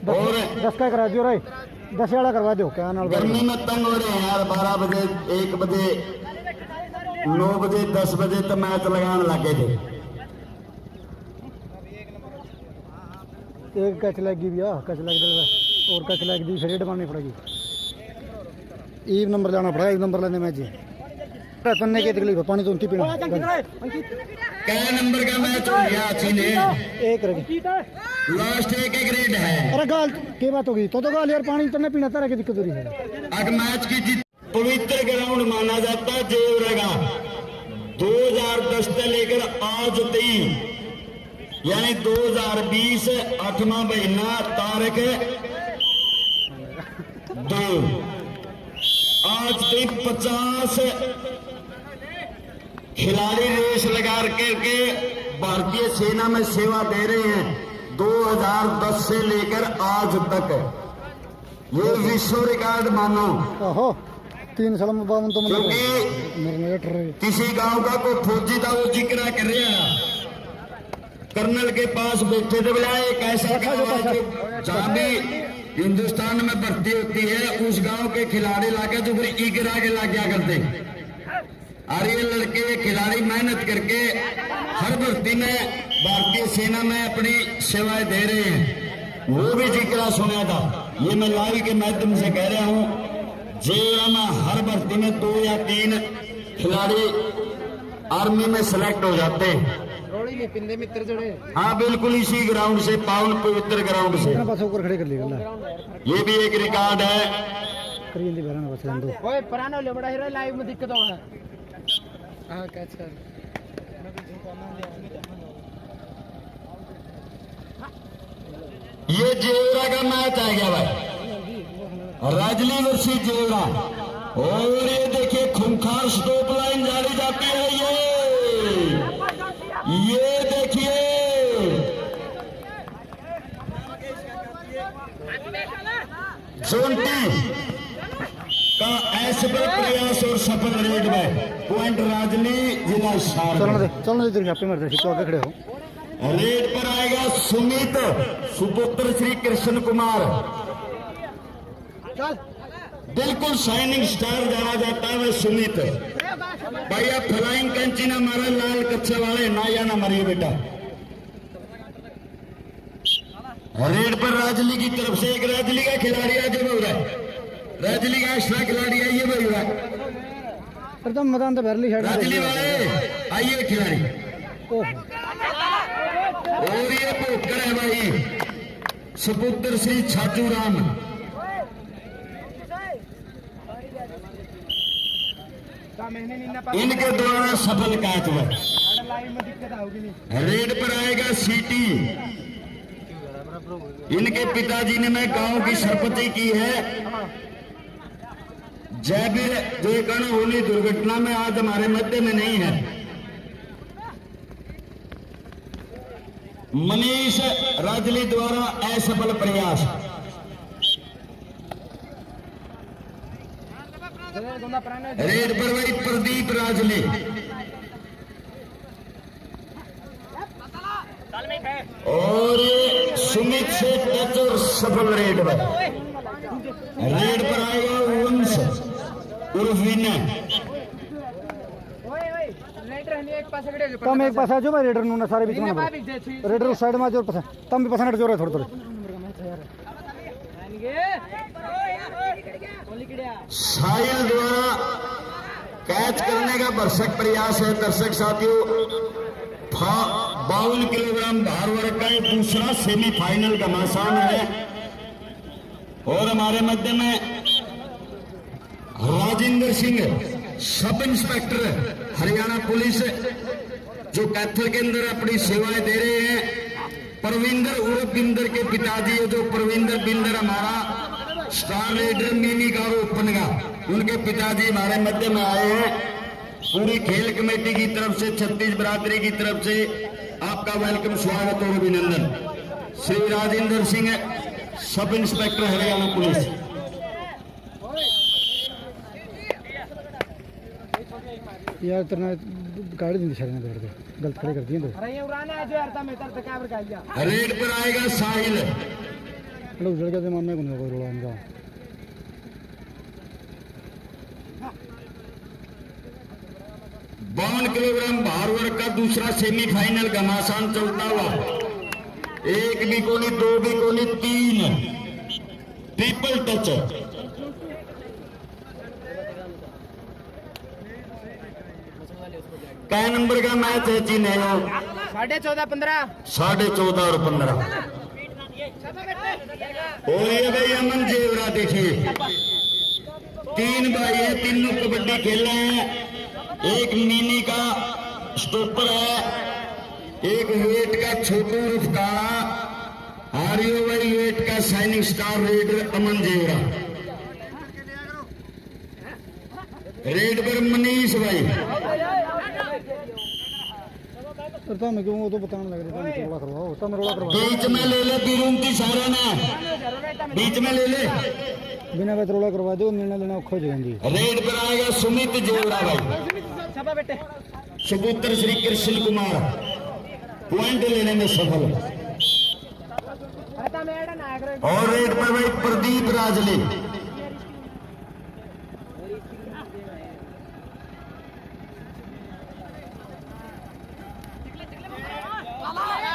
और 10 का करा दियो रे, 10 वाला करवा दो। क्या नाल गर्मी में तंग हो रहे हैं यार, 12 बजे 1 बजे 9 बजे 10 बजे तो मैच लगाने लगे थे। एक कैच लग गई भैया, कैच लग गई और कैच लग दी, फिर रेड मारनी पड़ेगी। एक नंबर जाना पड़ा, 1 नंबर लेने मैच तन्ने की तकलीफ है, पानी तो उनकी पीना। क्या नंबर का मैच हो गया? चीने एक रही लास्ट एक ग्रेड है। अरे गाल की बात होगी तो गाल यार, पानी तन्ने पीना तरह की दिक्कत हो रही है। अब मैच की जीत पवित्र ग्राउंड माना जाता है जेवरगा। 2010 से लेकर आज तक यानी 2020 8वां महीना तारीख 2 आज तक 50 खिलाड़ी रेस लगा करके भारतीय सेना में सेवा दे रहे हैं 2010 से लेकर आज तक। ये विश्व रिकॉर्ड मानो। ओहो 3 साल में 52 तो क्योंकि किसी गांव का कोई फौजी था, वो जिक्र कर रहा कर्नल के पास बैठे थे, बोला एक ऐसा गांव है जो जहां भी हिंदुस्तान में भर्ती होती है उस गांव के खिलाड़ी लाके तो फिर ईगरा के ला क्या करते। और ये लड़के ये खिलाड़ी मेहनत करके हर भर्ती में भारतीय सेना में अपनी सेवाएं दे रहे हैं। वो भी जिक्र सुना था, ये मैं लाइव के माध्यम से कह रहा हूं। जेरा में हर भर्ती में 2 या 3 खिलाड़ी आर्मी में सिलेक्ट हो जाते हैं। हाँ बिल्कुल, इसी ग्राउंड से, पावन पवित्र ग्राउंड से। ऊपर खड़े कर लिया ये भी एक रिकॉर्ड है। लाइव में दिक्कत होगा। हाँ कैच कर ये जेवरा का मैच आ गया भाई, राजली वर्सी जेवरा। और ये देखिए खूंखार स्टॉप लाइन जारी जाती है। ये देखिए जोंटी का असफल प्रयास और सफल रेड में पॉइंट राजली जिला चलने दे छापे मारते तो आगे खड़े हो। रेड पर आएगा सुमित सुपुत्र श्री कृष्ण कुमार। बिल्कुल शाइनिंग स्टार जाना जाता है वह सुमित। भैया फ्लाइंग कंची ना मारा, लाल कच्चे वाले ना या ना मरिए बेटा। रेड पर राजली की तरफ से एक राजली का खिलाड़ी आगे बढ़ रहा है। राजली का एक्स्ट्रा खिलाड़ी आइए बढ़ रहा है। तो मैदान तो भरली है राजली वाले आइए खिलाड़ी। और ये पोकर है भाई सुपुत्र श्री छाजू राम। इनके द्वारा सफल कैच हुआ। रेड पर आएगा सीटी। इनके पिताजी ने मैं गांव की सरपंची की है। जयवीर जयकर्ण होली दुर्घटना में आज हमारे मध्य में नहीं है। मनीष राजली द्वारा असफल प्रयास। रेड पर वही प्रदीप राजली और ये सुमित से टच और सफल रेड पर आएगा वंश उर्फ विनय। तम एक पास जो भाई रेडर नु सारे बीच में रेडर उस साइड में जो पास तम भी पास जोर है थोड़ा थोड़ा साहिल द्वारा कैच करने का भरसक प्रयास है। दर्शक साथियों 52 किलोग्राम भार वर्ग का ये दूसरा सेमीफाइनल घमासान है और हमारे मध्य में Rajendra Singh sub inspector Haryana police जो कैथल के अंदर अपनी सेवाएं दे रहे हैं। परविंदर उर्फ बिंदर के पिताजी है जो परविंदर बिंदर हमारा स्टार रेडर मिनी का ओपन का उनके पिताजी हमारे मध्य में आए हैं। पूरी खेल कमेटी की तरफ से छत्तीस बरादरी की तरफ से आपका वेलकम स्वागत और अभिनंदन। Shri Rajendra Singh sub inspector Haryana police. यार तेरा गाड़ी नहीं दिखा रहे हैं गलत खड़े कर दिए तो रेड पर आएगा साहिल। लोग जड़ के मामले को नहीं कोई रोड़ा इनका 52 किलोग्राम भार वर्ग का दूसरा सेमीफाइनल घमासान चलता हुआ। एक भी कोनी, दो भी कोनी, तीन ट्रिपल टच। कै नंबर का मैच है जी? नहीं 14.5 14.5 और 15। और ये भाई अमन जेवरा देखिए 3 भाई है, तीनों कबड्डी खेल रहे हैं। एक मिनी का स्टॉपर है, एक वेट का छोटू उर्फ काला, आर्यो भाई वेट का शाइनिंग स्टार रेडर अमन जेवरा। रेड पर मनीष भाई। करता मैं क्यों वो तो बताने लग रहा था रोड़ा करवाओ तो मैं रोड़ा करवा बीच में ले ले बिरुंती सारे ने बीच में ले ले बिना बात रोड़ा करवा दो निर्णय लेना खो जाएंगी। रेड पर आएगा सुमित जेवरा भाई। सुपुत्र श्री कृष्ण कुमार पॉइंट लेने में सफल। और रेड पर भाई प्रदीप राजली।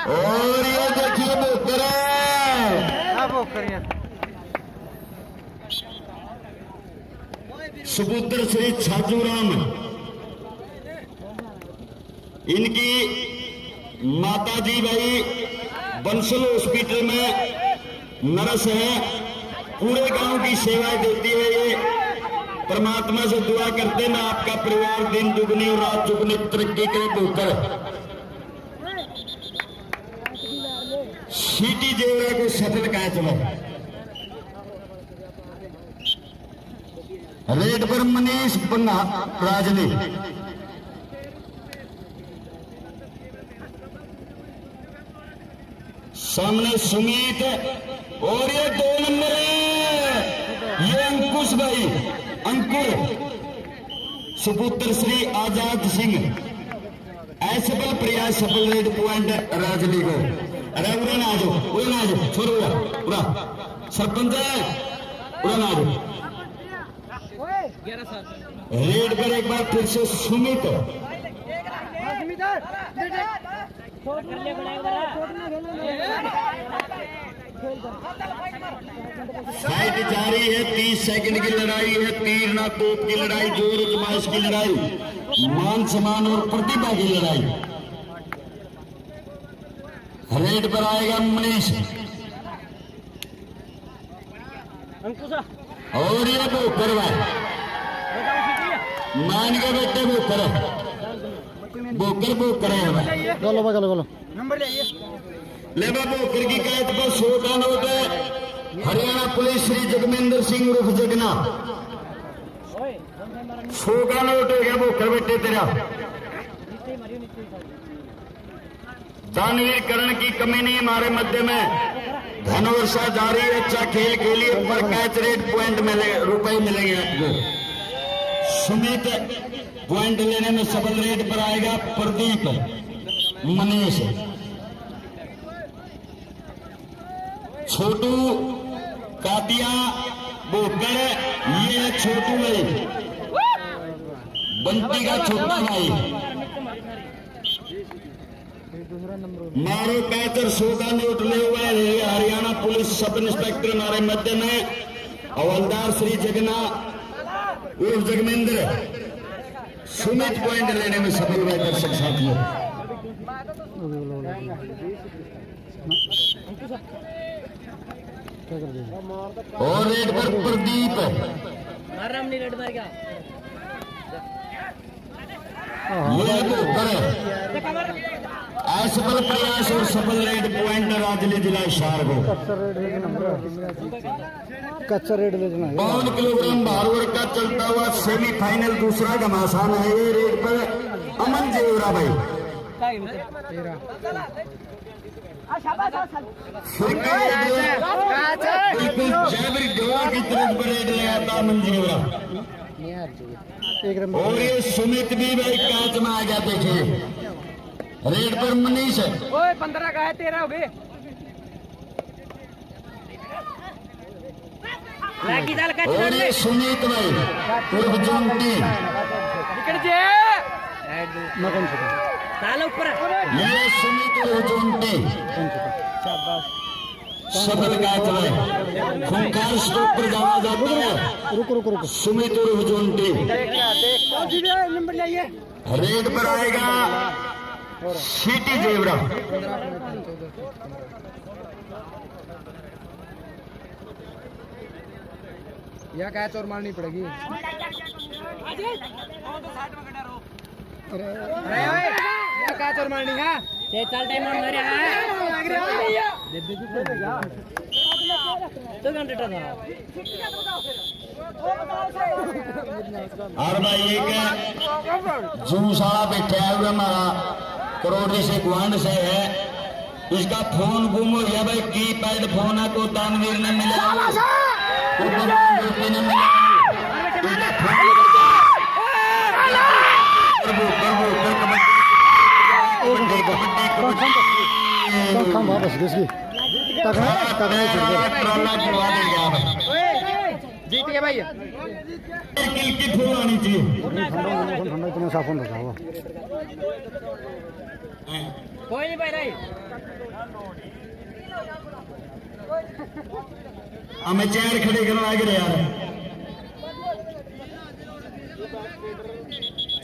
और ये देखिए बोकर सुपुत्र श्री छाजूराम, इनकी माता जी भाई बंसल हॉस्पिटल में नर्स है, पूरे गांव की सेवाएं देती है। ये परमात्मा से दुआ करते मैं आपका परिवार दिन दुगनी और रात दुगनी तरक्की करे। बोकर सीटी जेवरा को सफल कैच में। रेड पर मनीष पन्ना राजली। सामने सुमित और ये 2 नंबर है ये अंकुश भाई, अंकुर सुपुत्र श्री आजाद सिंह। असफल प्रयास सफल। रेड पॉइंट राजली को। अरे उड़न आ जाओ छोड़ो पूरा सरपंच है उड़न आ जाओ। रेड पर एक बार फिर से सुमित। फाइट जारी है, 30 सेकंड की लड़ाई है, तीर ना तोप की लड़ाई, जोर आजमाइश की लड़ाई, मान सम्मान और प्रतिभा की लड़ाई। रेड पर आएगा मनीष और ये बोकर मान के बेटे बोकर है भाई। चलो नंबर ले बोकर की कैच पर 100 का नोट है। हरियाणा पुलिस श्री जगमेंद्र सिंह उर्फ जगना। 100 का नोट हो गया भोकर बेटे तेरा। दानवीर करण की कमी नहीं हमारे मध्य में। धनवर्षा जारी है, अच्छा खेल खेलिए पर कैच रेट पॉइंट मिले, रुपए मिलेंगे आपको। सुमित पॉइंट लेने में सबल रेट पर आएगा। प्रदीप मनीष छोटू कातिया बोकर, ये है छोटू भाई, बंटी का छोटा भाई। मारो कैचर 100 का नोट ले हुआ है। हरियाणा पुलिस सब इंस्पेक्टर हमारे मध्य में। हवलदार श्री जगना उर्फ जगमेंद्र सुमित पॉइंट लेने में सफल हुए दर्शक साथियों। और रेड पर प्रदीप ये बोकर असफल प्रयास और सफल रेड पॉइंट राजली जिला हिसार को। कच्चा रेट बेचना है। 52 किलोग्राम भार वर्ग का चलता हुआ सेमीफाइनल दूसरा घमासान है। ये रेड पर अमन जेवरा भाई। बिल्कुल जैबरी देवा की तरफ पर रेड ले आता अमन जेवरा। और ये सुमित भी भाई कैच में आ गया। देखिए रेड पर मनीष है। 15 का है, 13 हो गए। और ये सुमित भाई उर्फ जंटी, ये सुमित उर्फ जंटी सफल कैच है। खूंखार स्टॉप पर जाना जाता है। रुको सुमित उर्फ जंटी नंबर लाइए। रेड पर आएगा सिटी जेवरा। यह कैच और मारनी पड़ेगी। अरे कैच और मारनी है। चल टाइम ऑन मेरे है। और भाई एक जूस वाला बैठा है हमारा करोड़ी से गुआंड से है। इसका फोन गुम हो गया भाई। की पैड फोन है को दानवीर ने मिला, को रुपये ने मिला। जीत गया भाई। की फूल आनी चाहिए। ठंडा इतना साफ होता था। कोई नहीं भाई नहीं। हमें चेयर खड़े करना आगे यार।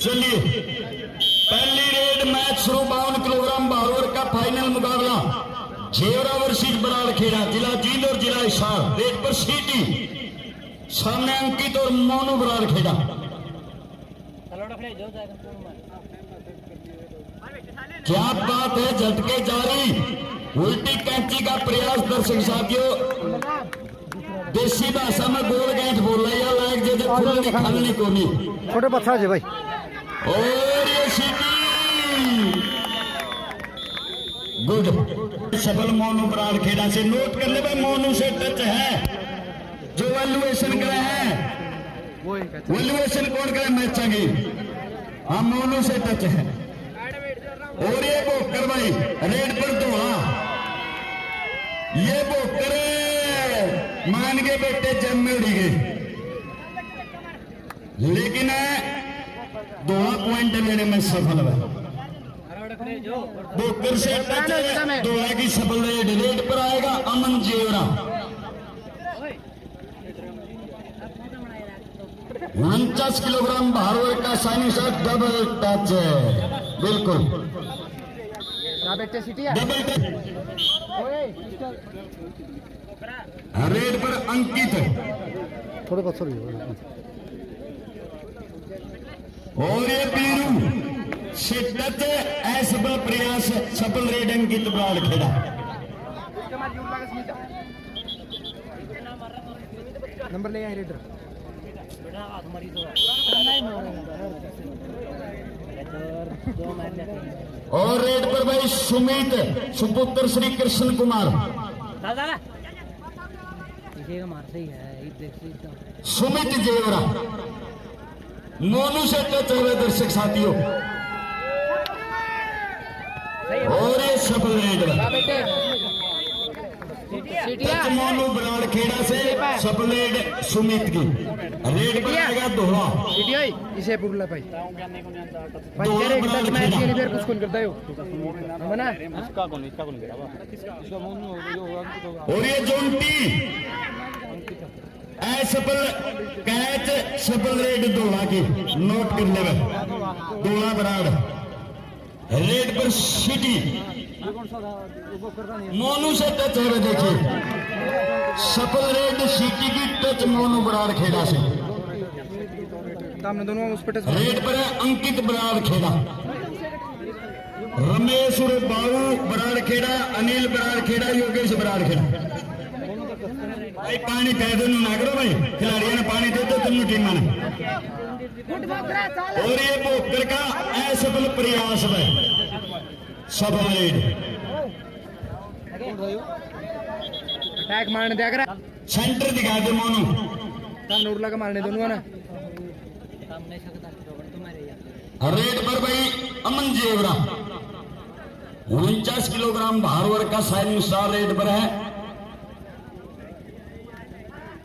चलिए पहली रेड मैच शुरू। 52 किलोग्राम भार का फाइनल मुकाबला जेवरा वर्सेस बराड़ खेड़ा, जिला जींद और जिला हिसार। रेड पर सीटी सामने अंकित और मोनू बराड़ खेड़ा। क्या बात है, झटके जारी। उल्टी कैंची का प्रयास दर्शक साथियों। देसी भाषा में गोल गैंठ बोल रहा है लाइक जैसे खुलने खाने को नहीं। छोटे पत्थर है भाई। और ये सीटी गुड सफल मोनू बराड़ खेड़ा से। नोट कर ले भाई, मोनू से टच है जो वैल्यूएशन करे है। वैल्यूएशन कौन करे मैच की? हाँ मोनू से टच है। और ये बोकर भाई रेड पर धोआ। ये बोकर मान के बेटे जम में उड़ी गई, लेकिन धोआ पॉइंट लेने में सफल है। बोकर से टच धोआ की सफल रेड पर आएगा अमन जेवरा। 49 किलोग्राम भार वर्ग का साइनी शॉट डबल टच है। बिल्कुल डबल टच। रेड पर अंकित थोड़े पत्थर ही। और ये पीरू से टच असफल प्रयास सफल रेड अंकित बराड़ खेड़ा। नंबर ले रेडर और रेड पर भाई सुमित सुपुत्र श्री कृष्ण कुमार, सुमित जेवरा मोनू से टच हुए दर्शक साथियों। और ये सफल रेड टच मोनू बराड़ खेड़ा से सफल रेड सुमित की रेड पर आएगा दोहरा। इसे पुरला भाई भाई तेरे एक टच मैच के लिए फिर कुछ कौन करता है हम ना इसका कौन करेगा इसका मोनू होगा। और ये जोंटी असफल कैच सफल रेड दोहरा की नोट कर ले दोहरा बराड़ रेड पर सिटी मोनू से टच है। देखिए सफल रेड सिटी की टच मोनू बराड़ खेड़ा से दोनों उस पर रेड पर है अंकित बराड़ खेड़ा, रमेश और बाबू बराड़ खेड़ा, अनिल बराड़ खेड़ा, योगेश बराड़ खेड़ा। भाई पानी पैदल ना करो भाई, खिलाड़ियों ने पानी दे दो तीनों टीम ने। और ये भोकर का असफल प्रयास है सफल रेड अटैक मारने दिया करा सेंटर दिखा दे मोनू तब नूर लगा मारने दोनों ना। रेड पर भाई अमन जेवरा 49 किलोग्राम भार वर्ग का साइन स्टार रेड पर है।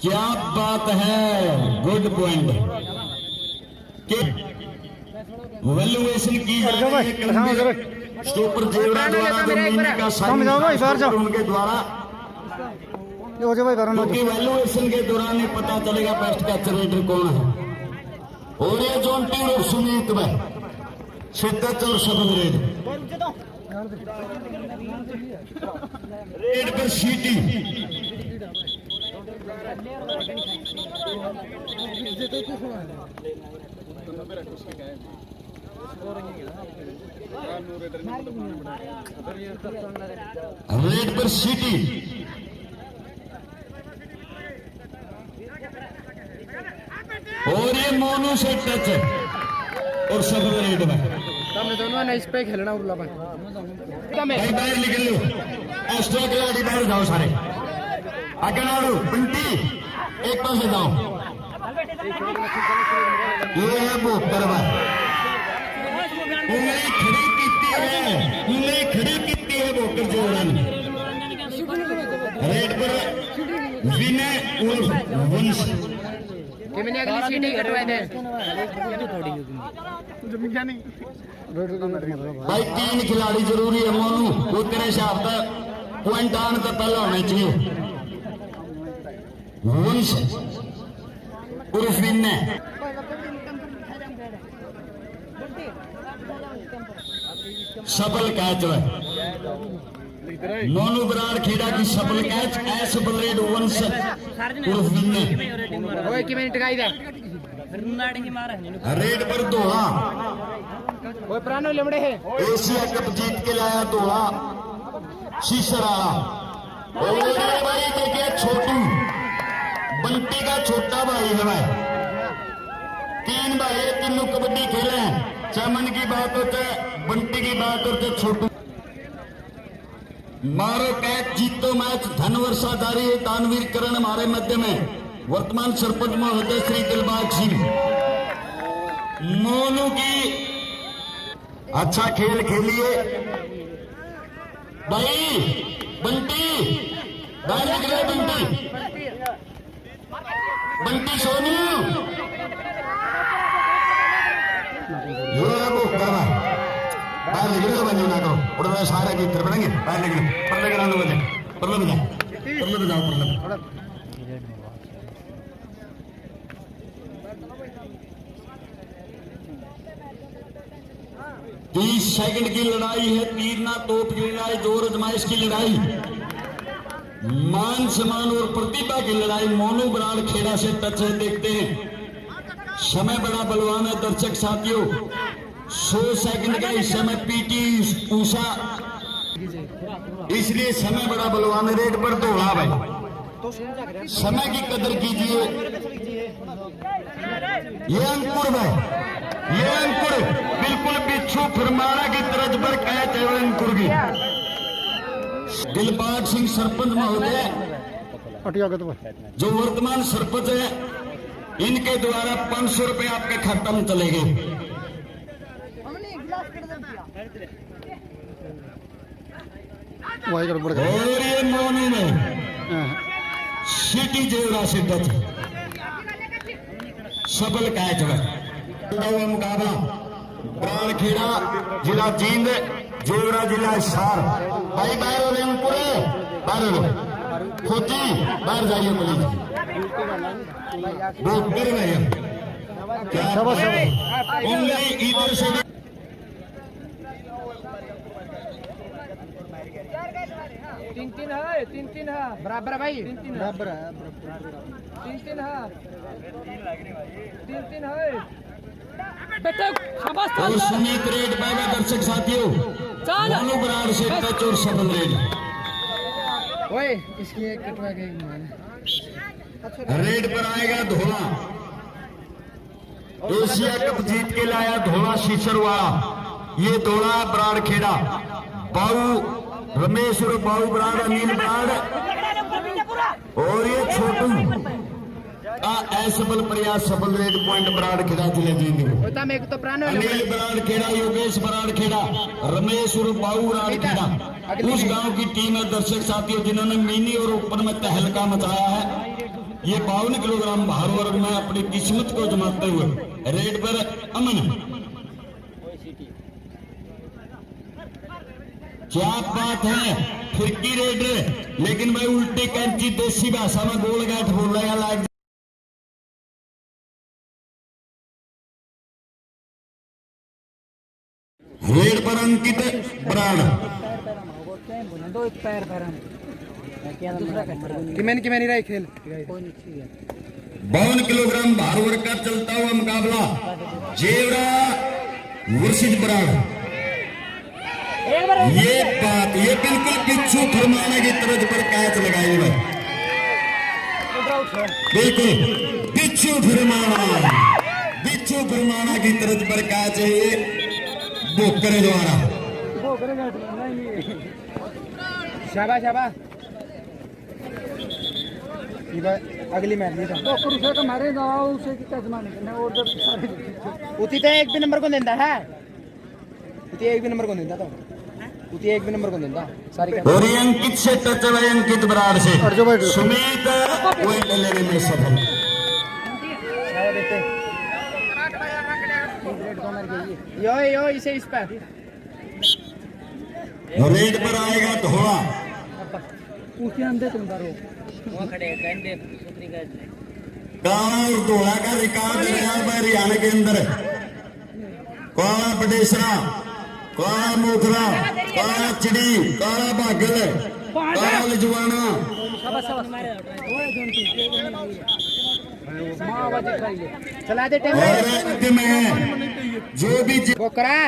क्या बात है, गुड पॉइंट के वैल्यूएशन की जा रही है स्टॉपर जेवरा द्वारा जो मीन का साइन उनके द्वारा, क्योंकि वैल्यूएशन के दौरान ही पता चलेगा बेस्ट कैचर रेडर कौन है। और ये जोन टीम और सुमित में शिद्दत और सफल रेड पर सीटी रेड पर सिटी और ये मोनू से टच है और सब रेड में सामने दोनों ने इस पे खेलना उरला भाई भाई बाहर निकल लो, एक्स्ट्रा खिलाड़ी बाहर जाओ सारे आगे नाड़ू पिंटी एक पास से जाओ। ये है भोकर भाई उंगली खड़ी की है भोकर जोड़ा ने रेड पर विनय उर्फ वंश कि मैंने अगली सीट ही कटवाए थे भाई 3 खिलाड़ी जरूरी है मोनू, वो तेरे हिसाब से पॉइंट आने तो पहला होना चाहिए। वंश उर्फ विनय सफल कैच है मोनू बराड़ खेड़ा की सफल कैच असफल रेड वंश उर्फ विनय। ओए कि मैंने टकाई दे रेड पर दोहा ओए पुराने लिमड़े है एशिया कप जीत के लाया दोहा शीशराला। और भाई देखिए छोटू बंटी का छोटा भाई है भाई, 3 भाई तीनों कबड्डी खेले हैं, चमन की बात होते बंटी की बात होते छोटू। मारो कैच जीतो मैच धन वर्षा जारी है, दानवीर करण हमारे मध्य में वर्तमान सरपंच महोदय श्री दिलबाग सिंह। मोनू की अच्छा खेल खेलिए भाई, बंटी बाहर निकले, बंटी सोनू ये वो करवा बाहर निकले बंदी ना करो उड़ सारे की तरफ बढ़ेंगे बाहर निकले परले करा लो बजे परले में जाओ परले 30 सेकंड की लड़ाई है, तीर ना तोप की लड़ाई, जोर अजमाइश की लड़ाई, मान सम्मान और प्रतिभा की लड़ाई। मोनू बराड़ खेड़ा से टच है, देखते हैं समय बड़ा बलवान है दर्शक साथियों। 100 सेकंड का इस समय पीटी ऊषा, इसलिए समय बड़ा बलवान है। रेड पर दोहरा भाई समय की कदर कीजिए। ये अंकुर है, ये अंकुर बिल्कुल बिच्छू फरमाना की तरज पर कैच है अंकुर की। दिलबाग सिंह सरपंच महोदय जो वर्तमान सरपंच है, इनके द्वारा 500 रुपए आपके खाता में चले गए। और ये मोनू में सिटी जेवरा से टच सबल कैच है। मुकाबला प्राणखेड़ा जिला जींद, जेवरा जिला हिसार। भाई बाहर हो रहे पूरे, बाहर हो खोजी, बाहर जाइए पुलिस डॉक्टर भैया उंगली इधर से तीन है बराबर है भाई, बराबर है, तीन है बेटा शाबाश। और सुमित रेड बाबा दर्शक साथियों, मोनू बराड़ से टच और सबल रेड। ओए इसकी एक कटवा के रेड पर आएगा धोला, एशिया कप जीत के लाया धोला शीशरवाड़ा। ये धोला बराड़खेड़ा, बाऊ रमेश और बाऊ बराड़, अनिल बराड़ और ये छोटू असफल प्रयास सफल रेड पॉइंट बराड़खेड़ा जिले जीत गए। अनिल बराड़खेड़ा, योगेश बराड़खेड़ा, रमेश और बाऊ बराड़खेड़ा उस गांव की टीम है दर्शक साथियों जिन्होंने मिनी और ओपन में तहलका मचाया है। ये 52 किलोग्राम भार वर्ग में अपनी किस्मत को जमाते हुए रेड पर अमन। क्या बात है, फिरकी रेड, लेकिन भाई उल्टी कैंची देसी भाषा में गोल गाठ बोल रहा है लाइक। रेड पर अंकित बराड़ कि मैंने रहा खेल 52 किलोग्राम भार वर्ग का चलता हुआ मुकाबला जेवरा वर्सेस बराड़। ये बात, ये बिल्कुल बिच्छू फरमाना की तरज पर कैच लगाई भाई, बिल्कुल बिच्छू फरमाना की तरज पर कैच है ये बोकरे द्वारा। शाबाश शाबाश। अगली मैच उसी तो एक भी नंबर को देता है, उसी एक भी नंबर को देता था, उसी एक भी नंबर को देता सारी। और ये अंकित से टच है, अंकित बराड़ से सुमित पॉइंट लेने में सफल। यो इसे इस पर रेड पर आएगा धोला। काला और धोला का रिकॉर्ड रहा है हरियाणा के अंदर। काला बडेसरा, काला मोखरा, काला चिड़ी, काला बागल, काला लजवाना। चला दे और में जो भी बोकरा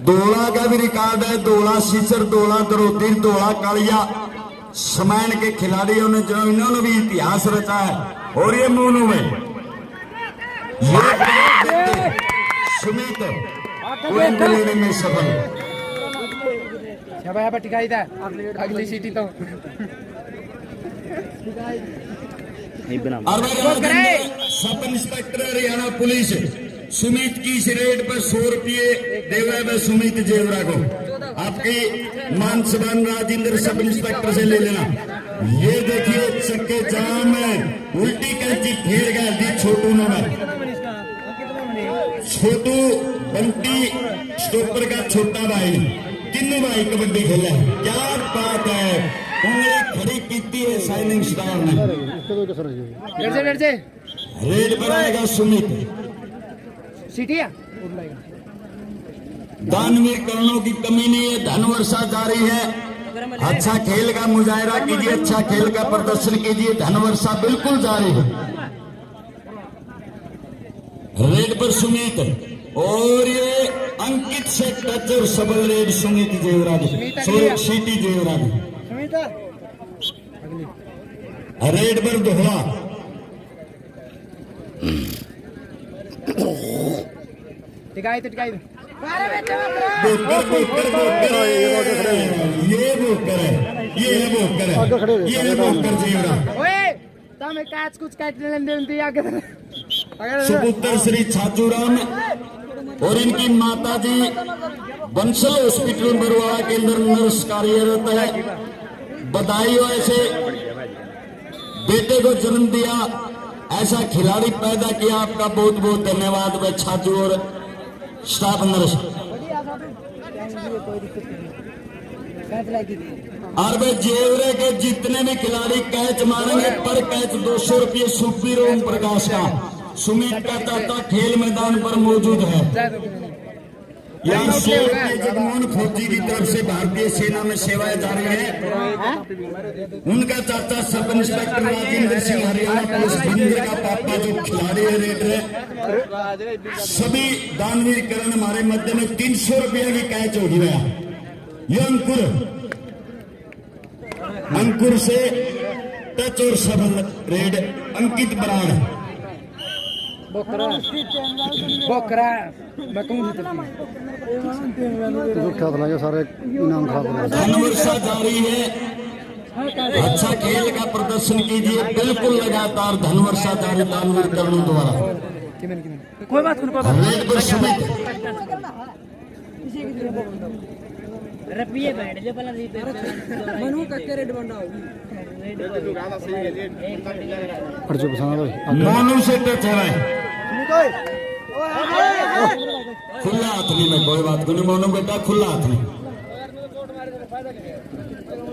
दोला का भी रिकॉर्ड है। दोला शीसर, दोला दरोदी, दोला कालिया समैन के खिलाड़ियों ने जो इन्होंने भी इतिहास रचा है। और ये मोनू में सुमित पॉइंट लेने में सफल। शाबाश टिकाई था अगली सीटी तो sub inspector Haryana police Sumit की इस रेड पर 100 रुपये दे रहा है सुमित जेवरा को। आपकी मान सम्मान राजेंद्र सब इंस्पेक्टर से ले लेना। ये देखिए चक्के जाम में उल्टी कैंची फेर गया दी छोटू ने। छोटू बंटी स्टॉपर का छोटा भाई, तीनों भाई कबड्डी खेला है। क्या बात है, उंगली खड़ी की है साइनिंग स्टार ने। रेड पर आएगा सुमित। सीटिया दानवीर कर्णों की कमी नहीं है, धन वर्षा जारी है। अच्छा खेल का मुजाहरा कीजिए, अच्छा खेल का प्रदर्शन कीजिए, धन वर्षा बिल्कुल जारी है। रेड पर सुमित और ये अंकित से टच और सबल रेड सुमित जेवराज सिटी जेवराज सुमिता रेड पर दोहरा टिकाई तो टिकाई बोकर बोकर बोकर ये बोकर है ये है बोकर है ये है बोकर जेवरा ओए તમે કાચ કુछ કાટ लेने दे आगे सुपुत्र श्री छाजूराम और इनकी माता जी बंसल हॉस्पिटल बरवाड़ा के अंदर नर्स कार्यरत है। बधाई हो ऐसे बेटे को जन्म दिया, ऐसा खिलाड़ी पैदा किया, आपका बहुत बहुत धन्यवाद भाई छाजू और स्टाफ नर्स। और भाई जेवरे के जितने भी खिलाड़ी कैच मारेंगे पर कैच 200 रुपये सुखबीर ओम प्रकाश का सुमित का चाचा खेल मैदान पर मौजूद है। यहाँ सेवक के जगमोहन फौजी की तरफ से भारतीय सेना में सेवाएं जा रही है। उनका चाचा sub inspector Rajendra Singh Haryana police बंदर का पापा जो खिलाड़ी है रेडर है। सभी दानवीर करण हमारे मध्य में 300 रुपया की कैच हो गया। ये अंकुर से टच और सबल रेड अंकित बराड़ बोकरा बोकरा मैं कहूँ खराब लगे सारे इनाम खराब लगे धनवर्षा जारी है। अच्छा खेल का प्रदर्शन कीजिए, बिल्कुल लगातार धनवर्षा जारी दानवीर करणों द्वारा। कोई बात नहीं रेड पर सुमित रपिए बैठ जो पहला दी मनु कक्के रेड बंदा होगी खर्चे पसंद भाई मोनू से टच है भाई। खुला हाथ नहीं में कोई बात नहीं मोनू बेटा, खुला हाथ नहीं।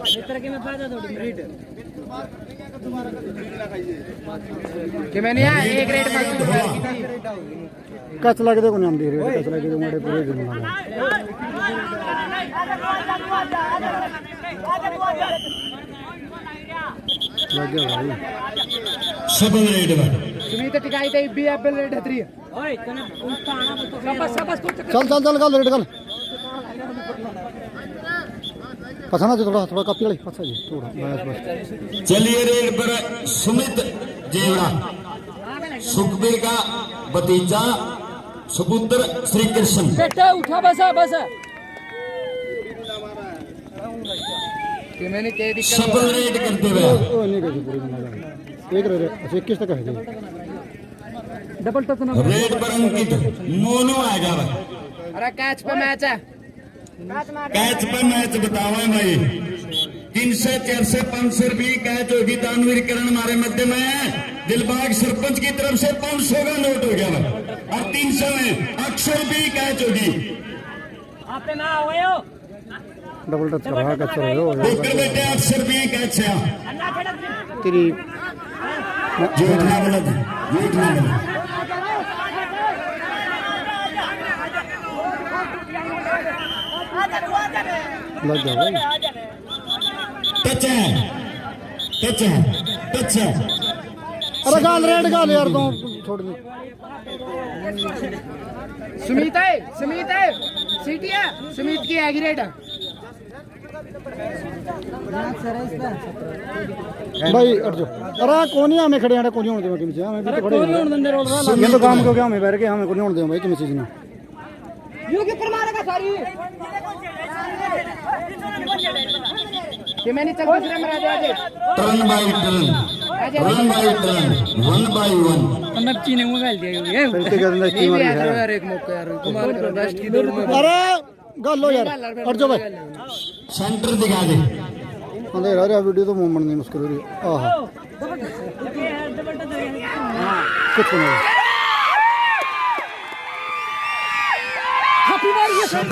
इस तरह के में फायदा थोड़ी रेड कि मैंने यहाँ एक रेड कच लगे देखो नाम दे रहे कच लगे मेरे पूरे दिन लग गया भाई सबल रेड में सुमित टिकाई ते बी एप्पल रेड है 3 ओए तने उसका आना तो शाबाश चल चल चल गल रेड गल पसंद है थोड़ा थोड़ा कापी वाली पसंद है थोड़ा बस बस। चलिए रेड पर सुमित जेवड़ा सुखबीर का भतीजा सुपुत्र श्री कृष्ण बेटा उठा बस बस कि मैंने क्या दिक्कत सबल रेड करते हुए ओ नहीं कैसे पूरी बना एक रेड अच्छा 21 तक है डबल टच ना रेड पर अंकित मोनू आएगा भाई। अरे कैच पे मैच है कैच पर मैच बतावा भाई 300 400 500 रुपये कैच होगी दानवीर करण हमारे मध्य में है। दिलबाग सरपंच की तरफ से 500 का नोट हो गया भाई और 300 में 800 रुपये कैच होगी। आपने ना हुए हो डबल टच करा कैच रहे हो बोकर बेटे 800 रुपये कैच है। तेरी झूठ ना बोला था, झूठ ना बोला। लग गया भाई टच है टच है टच है। अरे गाल रेड गाल यार तो छोड़ दे सुमित है सीटी है सुमित की है रेड भाई अर्जो अरे कोनिया में खड़े हैं कोनिया होने दे किम से हमें भी तो खड़े हैं ये तो काम को क्या हमें बैठ के हमें कोनिया होने दे भाई किम चीज ना यू के पर मारेगा सारी कि मैंने चल दूसरे में राजा आज टर्न बाय टर्न 1 by 1 मैं चीने में गाल दिया ये चलते के अंदर की मारी है यार एक मौका यार कमाल करो बेस्ट की दौड़ में अरे गाल लो यार अर्जो भाई सेंटर दिखा दे। अंदर यार वीडियो तो मूवमेंट नहीं मुश्किल हो रही आहा कुछ नहीं हैप्पी बार ये सब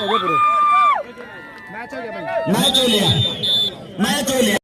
अरे पूरे मैच हो गया भाई मैच हो लिया मैच हो लिया।